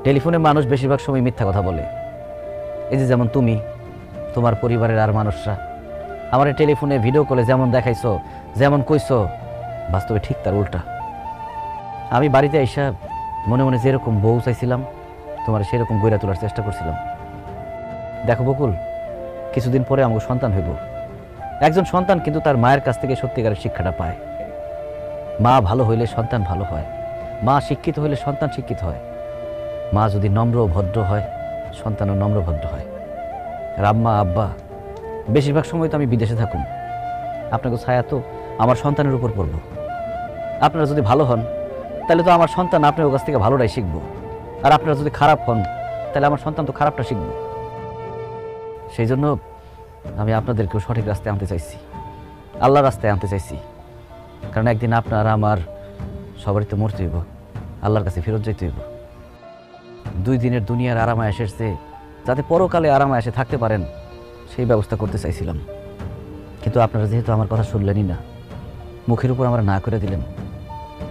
টেলিফোনে মানুষ বেশিরভাগ সময় মিথ্যা কথা বলে। এই যে যেমন তুমি, তোমার পরিবারের আর মানুষরা আমার টেলিফোনে ভিডিও কলে যেমন দেখাইছো, যেমন কইছো, বাস্তবে ঠিক তার উল্টা। আমি বাড়িতে আইসা মনে মনে যেরকম বউ চাইছিলাম তোমার সেরকম গইরা তোলার চেষ্টা করছিলাম। দেখো বকুল, কিছুদিন পরে আমাকে সন্তান হইব। একজন সন্তান কিন্তু তার মায়ের কাছ থেকে সত্যিকারের শিক্ষাটা পায়। মা ভালো হইলে সন্তান ভালো হয়, মা শিক্ষিত হইলে সন্তান শিক্ষিত হয়, মা যদি নম্র ভদ্র হয় সন্তানও নম্র ভদ্র হয়। আর আম্মা আব্বা বেশিরভাগ সময় তো আমি বিদেশে থাকুন, আপনাকে ছায়া তো আমার সন্তানের উপর পড়ব। আপনারা যদি ভালো হন তাহলে তো আমার সন্তান আপনার কাছ থেকে ভালোটাই শিখবো, আর আপনারা যদি খারাপ হন তাহলে আমার সন্তান তো খারাপটা শিখব। সেই জন্য আমি আপনাদেরকেও সঠিক রাস্তায় আনতে চাইছি, আল্লাহর রাস্তায় আনতে চাইছি। কারণ একদিন আপনার আমার সবারই তো মরতে হইব, আল্লাহর কাছে ফেরত যাইতে হইব। 2 দিনের দুনিয়ার আরামায় এসেছে, যাতে পরকালে আরামায় এসে থাকতে পারেন সেই ব্যবস্থা করতে চাইছিলাম। কিন্তু আপনারা যেহেতু আমার কথা শুনলেনই না, মুখের উপর আমরা না করে দিলেন,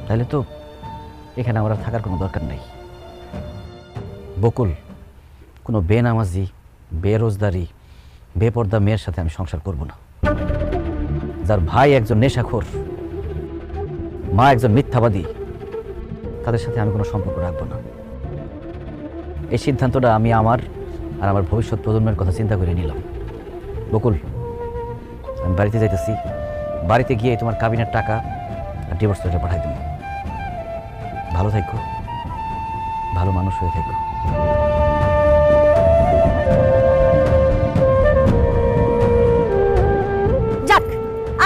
তাহলে তো এখানে আমার থাকার কোনো দরকার নেই। বকুল, কোনো বেনামাজি বেরোজগারি বেপর্দা মেয়ের সাথে আমি সংসার করব না। যার ভাই একজন নেশাখোর, মা একজন মিথ্যাবাদী, তাদের সাথে আমি কোনো সম্পর্ক রাখবো না। এই সিদ্ধান্তটা আমি আমার আর আমার ভবিষ্যৎ প্রজন্মের কথা চিন্তা করে নিলাম। বকুল, আমি বাড়িতে যাইতেছি, বাড়িতে গিয়ে তোমার কাবিনের টাকা আর ডিভোর্স লেটার পাঠাই দেব। ভালো থাকো, ভালো মানুষ হয়ে থাকো। যাক,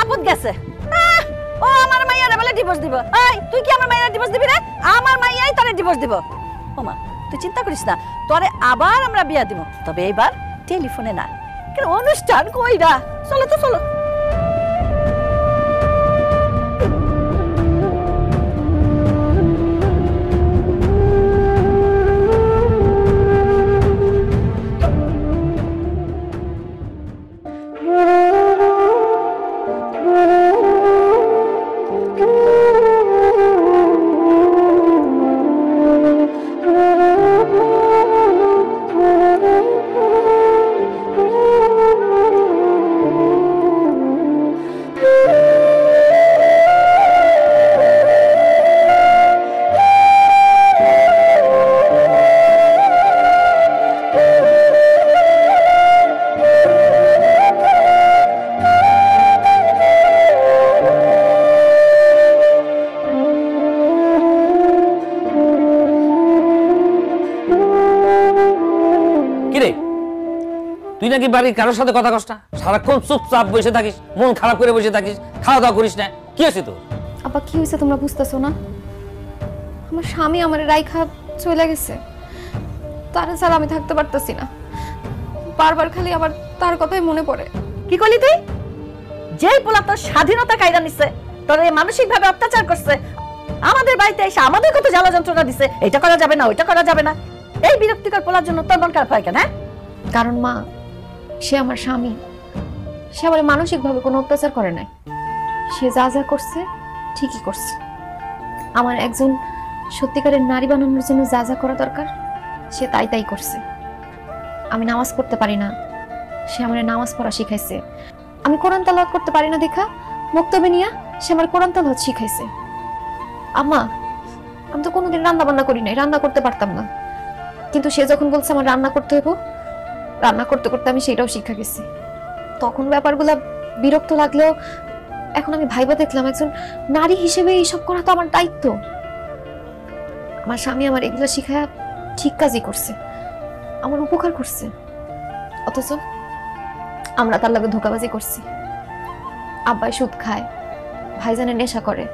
আপদ গেছে। ও আমার মাইয়ারে বলে ডিভোর্স দিব। এই তুই কি আমার মাইয়ারে ডিভোর্স দিবি রে? আমার মাইয়াই তোরে ডিভোর্স দিব। ওমা, তুই চিন্তা করিস না, তোরে আবার আমরা বিয়া দিব, তবে এইবার টেলিফোনে না। কেন অনুষ্ঠান কইরা? চলো তো চলো। তুই নাকি বাড়ির কারোর সাথে কথা কস না, সারাক্ষণ চুপচাপ বসে থাকিস, মন খারাপ করে বসে থাকিস, খাওয়া দাওয়া করিস না, কি আছে তোর? আব্বা কি হয়েছে তোমরা বুঝতেছো না? আমার স্বামী আমার রাইখা চলে গেছে, তার ছাড়া আমি থাকতে পারতেছি না। বারবার খালি আবার তার কথাই মনে পড়ে। কি করলি তুই? যেই পোলা তোর স্বাধীনতা কায়দা নিছে, তোর মানসিক ভাবে অত্যাচার করছে, আমাদের বাড়িতে এসে আমাদের কত জ্বালা যন্ত্রণা দিছে, এটা করা যাবে না ওইটা করা যাবে না, এই বিরক্তিকর পোলার জন্য তোর মন খারাপ হয় কেন? হ্যাঁ, কারণ মা, সে আমার স্বামী, সে আমার মানসিকভাবে কোনো অত্যাচার করে নাই। সে যা যা করছে ঠিকই করছে। আমার একজন সত্যিকারের নারী বানানোর জন্য যা যা করা দরকার সে তাই তাই করছে। আমি নামাজ পড়তে পারি না, সে আমার নামাজ পড়া শিখাইছে। আমি কোরআন তেলাওয়াত করতে পারি না দেখা মক্তবে নিয়া সে আমার কোরআন তেলাওয়াত শিখাইছে। আম্মা, আমি তো কোনোদিন রান্না বান্না করি নাই, রান্না করতে পারতাম না, কিন্তু সে যখন বলছে আমার রান্না করতে হইব, রান্না করতে করতে আমি সেটাও শিখা গেছি। তখন ব্যাপারগুলো বিরক্ত লাগলেও এখন আমি ভাইবা দেখলাম একজন নারী হিসেবে এইসব করা তো আমার দায়িত্ব। আমার স্বামী আমার এগুলো শিখায় ঠিক কাজই করছে, আমার উপকার করছে, অথচ আমরা তার লগে ধোঁকাবাজি করছি। আব্বাই সুদ খায়, ভাইজানে নেশা করে,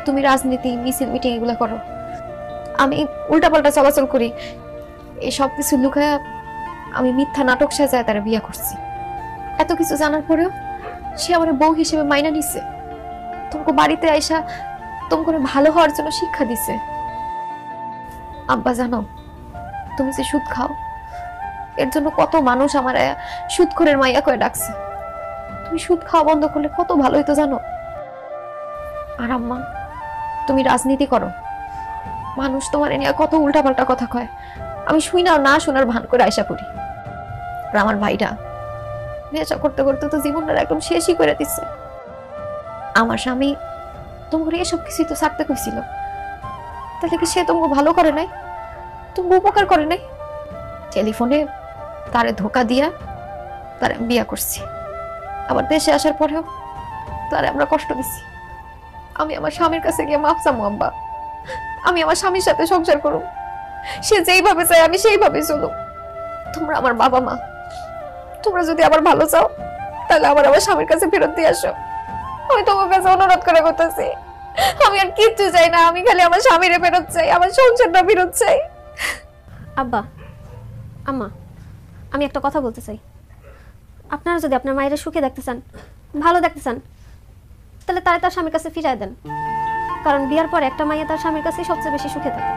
তুমি রাজনীতি মিছিল মিটিং এগুলো করো, আমি উল্টাপাল্টা চলাচল করি। এই সব কিছু লুকায় আমি মিথ্যা নাটক সাজায় তারা বিয়া করছি। এত কিছু জানার পরেও সে আমার বউ হিসেবে মাইনা নিছে, তোমাকে বাড়িতে আইসা তোমাকে ভালো হওয়ার জন্য শিক্ষা দিছে। আব্বা জানো, তুমি যে সুদ খাও এর জন্য কত মানুষ আমার সুদখোরের মাইয়া করে ডাকছে। তুমি সুদ খাওয়া বন্ধ করলে কত ভালোই তো জানো। আর আম্মা, তুমি রাজনীতি করো, মানুষ তোমার নিয়ে কত উল্টাপাল্টা কথা কয়, আমি শুই না না শোনার ভান করে আয়সা পড়ি। আর আমার ভাইটা নেশা করতে করতে তো জীবনটা একদম শেষই করে দিচ্ছে। আমার স্বামী তোমার এসব কিছুই তো ছাড়তে কইছিল, তাহলে কি সে তোমাকে ভালো করে নাই, তুমি উপকার করে নাই? টেলিফোনে তারে ধোকা দিয়া তারে বিয়া করছি, আবার দেশে আসার পরেও তারে আমরা কষ্ট দিছি। আমি আমার স্বামীর কাছে গিয়ে মাফ চামু আব্বা, আমি আমার স্বামীর সাথে সংসার করব, সে যেইভাবে চায় আমি সেইভাবে চলুম। তোমরা আমার বাবা মা, তোমরা যদি আবার ভালো চাও তাহলে আবার আমার স্বামীর কাছে ফেরত দিয়ে আসো। আমি তোমার কাছে অনুরোধ করে করতেছি, আমি আর কিচ্ছু চাই না, আমি খালি আমার স্বামীরে ফেরত চাই, আমার সংসারটা ফেরত চাই। আব্বা, আম্মা, আমি একটা কথা বলতে চাই। আপনারা যদি আপনার মায়েরা সুখে দেখতে চান, ভালো দেখতে চান, তাহলে তারা তার স্বামীর কাছে ফিরায় দেন, কারণ বিয়ার পর একটা মাইয়া তার স্বামীর কাছে সবচেয়ে বেশি সুখে থাকে।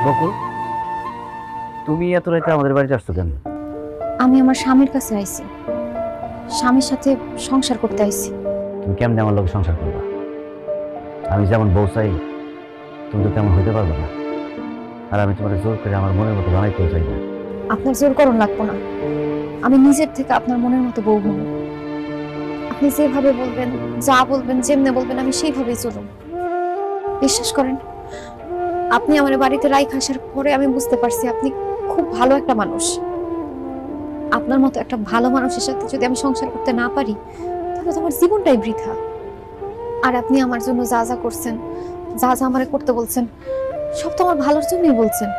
বকুল, তুমি এত রাতে আমাদের বাড়িতে আসছো কেন? আমি আমার স্বামীর কাছে আইছি, স্বামীর সাথে সংসার করতে আইছি। তুমি কেমনে আমার লোক সংসার করবা? আমি যেমন বউ চাই তুমি তো তেমন হইতে পারবে না, আর আমি তোমার জোর করে আমার মনের মতো বানাইতেও চাই না। আপনার জোর করুন লাগবো না, আমি নিজের থেকে আপনার মনের মতো বউ হব। আপনি যেভাবে বলবেন, যা বলবেন, যেমনে বলবেন, আমি সেইভাবেই চলুন। বিশ্বাস করেন, আপনি আমার বাড়িতে রাইখা আসার পরে আমি বুঝতে পারছি আপনি খুব ভালো একটা মানুষ। আপনার মতো একটা ভালো মানুষের সাথে যদি আমি সংসার করতে না পারি তাহলে তো আমার জীবনটাই বৃথা। আর আপনি আমার জন্য যা যা করছেন, যা যা আমারে করতে বলছেন, সব তো আমার ভালোর জন্যই বলছেন।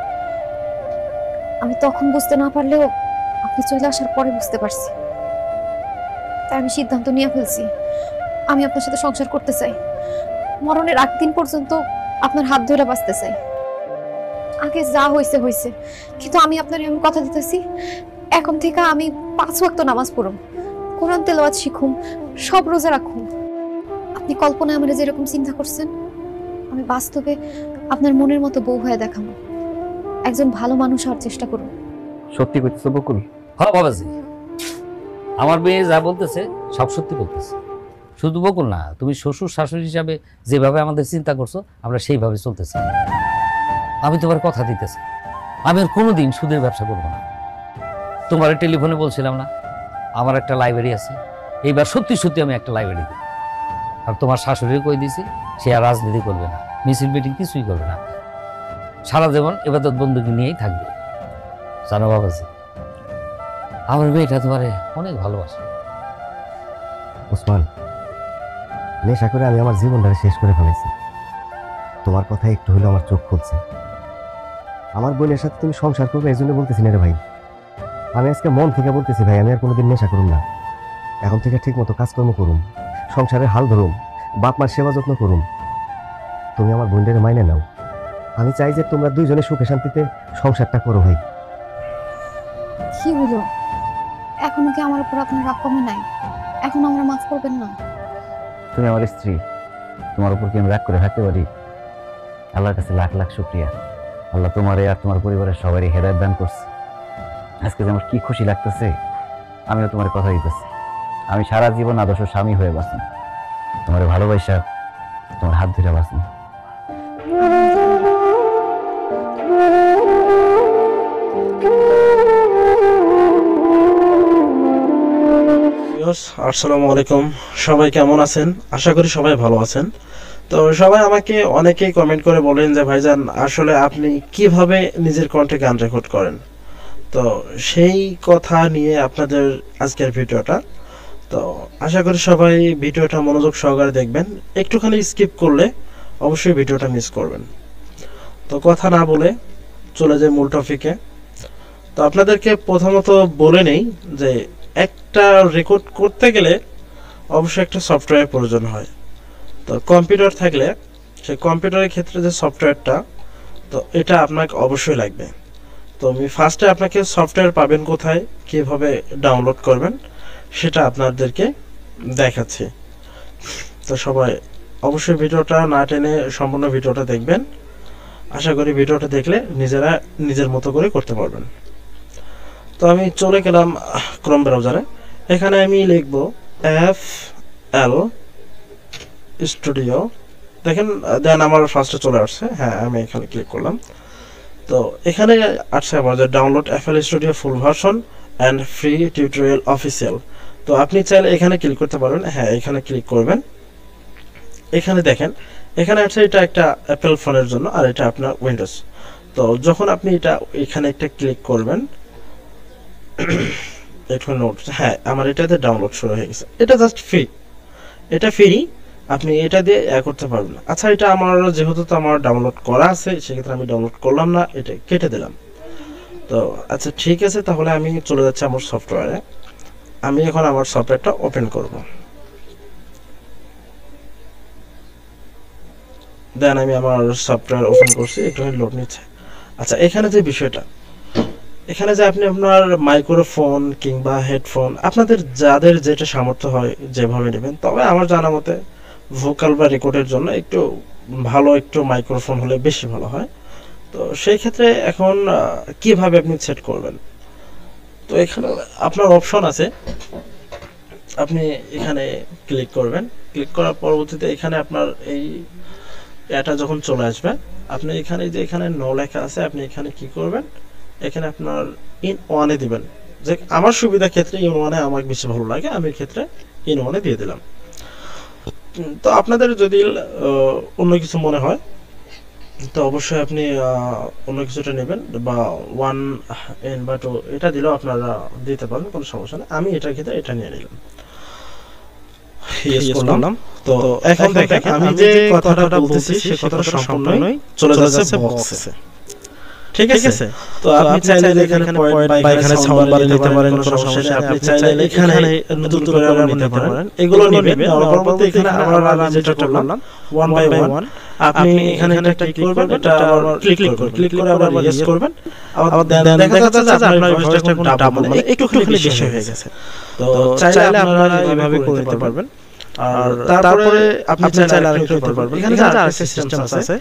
আমি তখন বুঝতে না পারলেও আপনি চলে আসার পরে বুঝতে পারছি, তাই আমি সিদ্ধান্ত নিয়ে ফেলছি আমি আপনার সাথে সংসার করতে চাই। মরণের আগ দিন পর্যন্ত আপনার হাত ধরে বাঁচতে চাই। আগে যা হয়েছে হয়েছে, কিন্তু আমি আপনার এমন কথা দিতেছি, এখন থেকে আমি 5 ওয়াক্ত নামাজ পড়ুম, কোরআন তেলাওয়াত শিখুম, সব রোজা রাখুম। আপনি কল্পনায় আমার যেরকম চিন্তা করছেন, আমি বাস্তবে আপনার মনের মতো বউ হয়ে দেখাবো। একজন ভালো মানুষ হওয়ার চেষ্টা করুন। সত্যি কইতেছো বকুল? হ্যাঁ বাবাজি, আমার মেয়ে যা বলতেছে সব সত্যি বলতেছে। শুধু বকুল না, তুমি শ্বশুর শাশুড়ি হিসাবে যেভাবে আমাদের চিন্তা করছো আমরা সেইভাবে চলতেছি। আমি তোমার কথা দিতেছি, আমি আর কোনোদিন সুদের ব্যবসা করবো না। তোমার টেলিফোনে বলছিলাম না আমার একটা লাইব্রেরি আছে, এইবার সত্যি সত্যি আমি একটা লাইব্রেরি দেব। আর তোমার শাশুড়ি কই দিছি সে আর রাজনীতি করবে না, মিছিল মিটিং কিছুই করবে না, সারা জীবন ইবাদত বন্দুকি নিয়েই থাকবে। জানো বাবাজি, আমার মেয়েটা তোমারে অনেক ভালোবাসে। ওসমান, নেশা করে আমি আমার জীবনটা শেষ করে ফেলেছি। তোমার কথা একটু হলেও আমার চোখ খুলছে। আমার বোনের সাথে তুমি সংসার করবে এই জন্য বলতেছি না রে ভাই। আমি আজকে মন থেকে বলতেছি ভাই, আমি আর কোনোদিন নেশা করুম না। এখন থেকে ঠিক মতো কাজকর্ম করুম, সংসারের হাল ধরুম, বাপ মার সেবা যত্ন করুম। তুমি আমার বোনদের মাইনে নাও। আমি চাই যে তোমরা দুইজনে সুখে শান্তিতে সংসারটা করো ভাই। কি হলো, এখনো কি আমার উপর আপনার রাগ কমে নাই? এখন আমরা মাফ করবেন না? তুমি আমার স্ত্রী, তোমার উপর কি আমি রাগ করে থাকতে পারি? আল্লাহর কাছে লাখ লাখ শুকরিয়া, আল্লাহ তোমারে আর তোমার পরিবারের সবারই হেদায়েত দান করছে। আজকে যে আমার কি খুশি লাগতেছে, আমিও তোমার কথা দিতেছি। আমি সারা জীবন আদর্শ স্বামী হয়ে বাঁচি, তোমার ভালোবাসা, তোমার হাত ধরে বাঁচি। আসসালামু আলাইকুম, সবাই কেমন আছেন? আশা করি সবাই ভালো আছেন। তো সবাই আমাকে অনেকেই কমেন্ট করে বলেন যে ভাইজান আসলে আপনি কিভাবে নিজের কণ্ঠে গান রেকর্ড করেন। তো সেই কথা নিয়ে আপনাদের আজকের ভিডিওটা। তো আশা করি সবাই ভিডিওটা মনোযোগ সহকারে দেখবেন, একটুখানি স্কিপ করলে অবশ্যই ভিডিওটা মিস করবেন। তো কথা না বলে চলে যাই মূল টপিকে। তো আপনাদেরকে প্রথমত বলে নেই যে একটা রেকর্ড করতে গেলে অবশ্যই একটা সফটওয়্যার প্রয়োজন হয়। তো কম্পিউটার থাকলে সেই কম্পিউটারের ক্ষেত্রে যে সফটওয়্যারটা, তো এটা আপনাকে অবশ্যই লাগবে। তো আমি ফার্স্টে আপনাকে সফটওয়্যার পাবেন কোথায়, কিভাবে ডাউনলোড করবেন সেটা আপনাদেরকে দেখাচ্ছি। তো সবাই অবশ্যই ভিডিওটা না টেনে সম্পূর্ণ ভিডিওটা দেখবেন। আশা করি ভিডিওটা দেখলে নিজেরা নিজের মতো করে করতে পারবেন। তো আমি চলে গেলাম ক্রোম ব্রাউজারে। এখানে আমি লিখব FL স্টুডিও। দেখেন দেন আমার ফার্স্টে চলে আসছে। হ্যাঁ, আমি এখানে ক্লিক করলাম। তো এখানে আসছে আমাদের download FL studio full version and free tutorial official. তো আপনি চাইলে এখানে ক্লিক করতে পারবেন। হ্যাঁ, এখানে ক্লিক করবেন। এখানে দেখেন এখানে আছে এটা একটা অ্যাপেল ফোনের জন্য, আর এটা আপনার উইন্ডোজ। তো যখন আপনি এটা এখানে একটা ক্লিক করবেন, একটু নোট, হ্যাঁ আমার এটাতে ডাউনলোড শুরু হয়ে গেছে। এটা জাস্ট ফ্রি, এটা ফ্রি, আপনি এটা দিয়ে করতে পারবেন। আচ্ছা, এটা আমার যেহেতু তো আমার ডাউনলোড করা আছে, সেক্ষেত্রে আমি ডাউনলোড করলাম না, এটা কেটে দিলাম। তো আচ্ছা ঠিক আছে, তাহলে আমি চলে যাচ্ছি আমার সফটওয়্যারে। আমি এখন আমার সফটওয়্যারটা ওপেন করব। দেন আমি আমার সফটওয়্যার ওপেন করছি, একটু লোড নিচ্ছে। আচ্ছা, এখানে যে বিষয়টা, এখানে যে আপনি আপনার মাইক্রোফোন কিংবা হেডফোন আপনাদের যাদের যেটা সামর্থ্য হয় যেভাবে নেবেন। তবে আমার জানা মতে ভোকাল বা রেকর্ডের জন্য একটু ভালো একটু মাইক্রোফোন হলে বেশি ভালো হয়। তো সেই ক্ষেত্রে এখন কিভাবে আপনি সেট করবেন, তো এখানে আপনার অপশন আছে, আপনি এখানে ক্লিক করবেন। ক্লিক করার পরবর্তীতে এখানে আপনার এই এটা যখন চলে আসবে, আপনি এখানে যে এখানে নো লেখা আছে, আপনি এখানে কি করবেন, এখানে আপনার ইন ওয়ানে দিবেন। যে আমার সুবিধার ক্ষেত্রে ইন ওয়ানে আমার বেশি ভালো লাগে, আমি ক্ষেত্রে ইন ওয়ানে দিয়ে দিলাম। তো আপনাদের যদি অন্য কিছু মনে হয় তো অবশ্যই আপনি অন্য কিছুটা নেবেন, বা 1 N বা 2 এটা দিলেও আপনারা দিতে পারেন, কোনো সমস্যা নেই। আমি এটার ক্ষেত্রে এটা নিয়ে নিলাম, ইয়েস করলাম। তো এখন দেখেন আমি যে কথাটা বলতেছি সেই কথাটা সম্পূর্ণই চলে যাচ্ছে বক্সে, ঠিক আছে। তো আপনি চাইলে এখানে পয়েন্ট বা এখানে সাউন্ড বার নিতে পারেন, কোনো সমস্যা নেই। আপনি চাইলে এখানে নতুন করে আবার নিতে পারেন, এগুলো নেবেন। পরবর্তীতে এখানে আমরা যেটা করলাম 1 বাই 1, আপনি এখানে একটা ক্লিক করবেন, এটা আবার ক্লিক করে আবার ইয়েস করবেন। আবার দেখা যাচ্ছে যে আপনার ভয়েসটা এখন ডাবল, মানে একটু খালি বেশি হয়ে গেছে। তো চাইলে আপনারা এইভাবে করে নিতে পারবেন। আর তারপরে আপনি চাইলে আরেকটু করতে পারবেন। এখানে আরেকটা সিস্টেম আছে,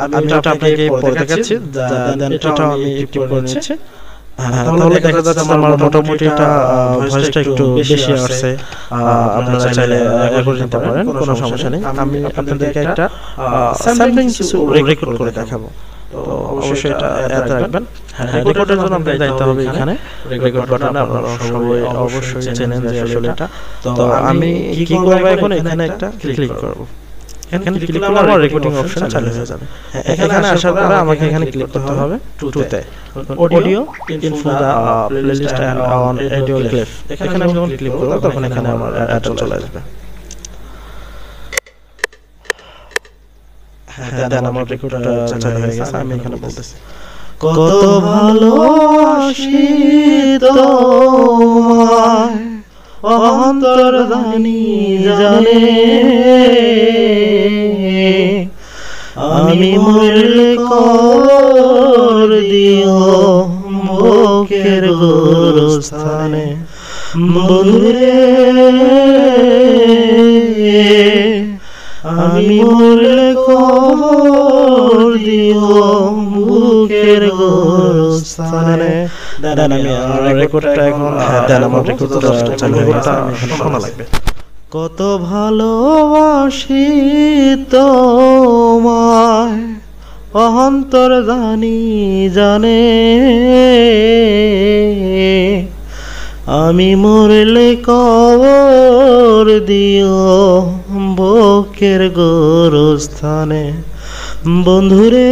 আমি এটা আপনাকে পরে দেখাচ্ছি। দেন এটা আমি টিপ করে নিচ্ছি। তাহলে দেখা যাচ্ছে আমার মোটামুটি এটা ভয়েসটা একটু বেশি আসছে। আপনারা চাইলে করে নিতে পারেন, কোনো সমস্যা নেই। আমি আপনাদেরকে একটা স্যাম্পলিং কিছু রেকর্ড করে দেখাবো। তো অবশ্যই এটা রাখবেন। হ্যাঁ, রেকর্ডের জন্য আমরা যাইতে হবে এখানে রেকর্ড বাটনে। আপনারা সবাই অবশ্যই চেনেন যে আসলে এটা। তো আমি কি করব, এখন এখানে একটা ক্লিক করব। এখানে ক্লিক করলে আমার রেকর্ডিং অপশন চালু হয়ে যাবে। এখানে আসার পরে আমাকে এখানে ক্লিক করতে হবে টুতে, audio info the playlist and on audio clip. এখানে আমি যখন ক্লিক করব তখন এখানে আমার অ্যাড চলে আসবে। হ্যাঁ, দেন আমার রেকর্ডটা চালু হয়ে গেছে। আমি এখানে বলতেছি, কত ভালোবাসি তোমায় অন্তর্দানি জানে, আমি মরলে কর দিও বুকের গোরস্থানে, বন্ধুরে আমি মরলে খবর দিও বুকের গোরস্থানে। দেন আমি রেকর্ডটা এখন দেন আমার রেকর্ডটা চালু করতে আমি শোনা লাগবে। কত ভালোবাসি তোমায় অন্তর জানি জানে, আমি মরলে কবর দিও বুকের গোরস্থানে। বন্ধুরে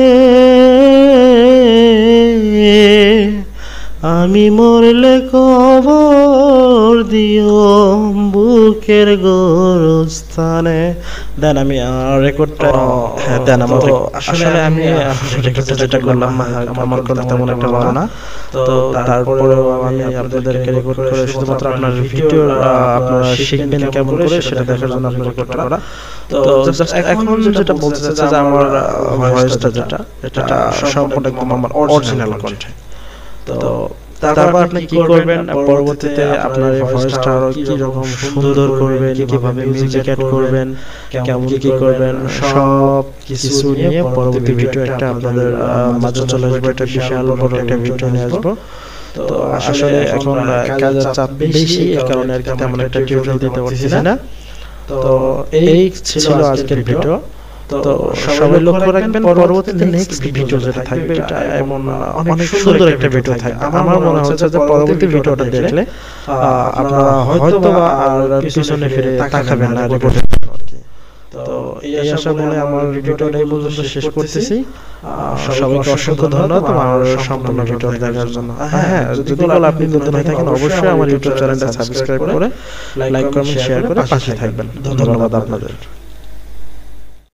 আমি মরলে কবর দিও বুকের গোরস্থানে। দেন আমি রেকর্ডটা দেন আমার আসলে আমি রেকর্ডটা যেটা করলাম আমার কোনো তেমন একটা ভালো না, তো তারপরেও আমি আপনাদেরকে রেকর্ড করে শুধুমাত্র আপনার ভিডিও আপনারা শিখবেন কেমন করে সেটা দেখার জন্য আপনার রেকর্ডটা করা। তো এখন যেটা বলতে চাচ্ছি যে আমার ভয়েসটা যেটা এটা সম্পূর্ণ একদম আমার অরিজিনাল কন্টেন্ট। তো তারপর আপনি কি করবেন, পরবর্তীতে আপনার এই ভয়েসটা আরো কি রকম সুন্দর করবেন, কিভাবে মিউজিক অ্যাড করবেন, কেমন কি করবেন, সব কিছু নিয়ে পরবর্তী ভিডিও একটা আপনাদের মাঝে চলে আসবে। একটা বিশাল বড় একটা ভিডিও নিয়ে আসবো। তো আসলে এখন কাজের চাপ বেশি, এই কারণে আর কি তেমন একটা টিউটোরিয়াল দিতে পারছি না। তো এই ছিল আজকের ভিডিও। তো সবাই লক্ষ্য রাখবেন পরবর্তীতে নেক্সট ভিডিও যেটা থাকবে এটা এমন অনেক সুন্দর একটা ভিডিও থাকবে। আমার মনে হচ্ছে যে পরবর্তী ভিডিওটা দেখলে আপনারা হয়তো আর পিছনে ফিরে তাকাবেন না রিপোর্টের জন্য আর কি। তো এই আশা বলে আমার ভিডিওটা এই পর্যন্ত শেষ করতেছি। সবাইকে অসংখ্য ধন্যবাদ আমার সম্পূর্ণ ভিডিও দেখার জন্য। হ্যাঁ, যদি আপনি নতুন হয়ে থাকেন অবশ্যই আমার ইউটিউব চ্যানেলটা সাবস্ক্রাইব করে লাইক কমেন্ট শেয়ার করে পাশে থাকবেন। ধন্যবাদ আপনাদের।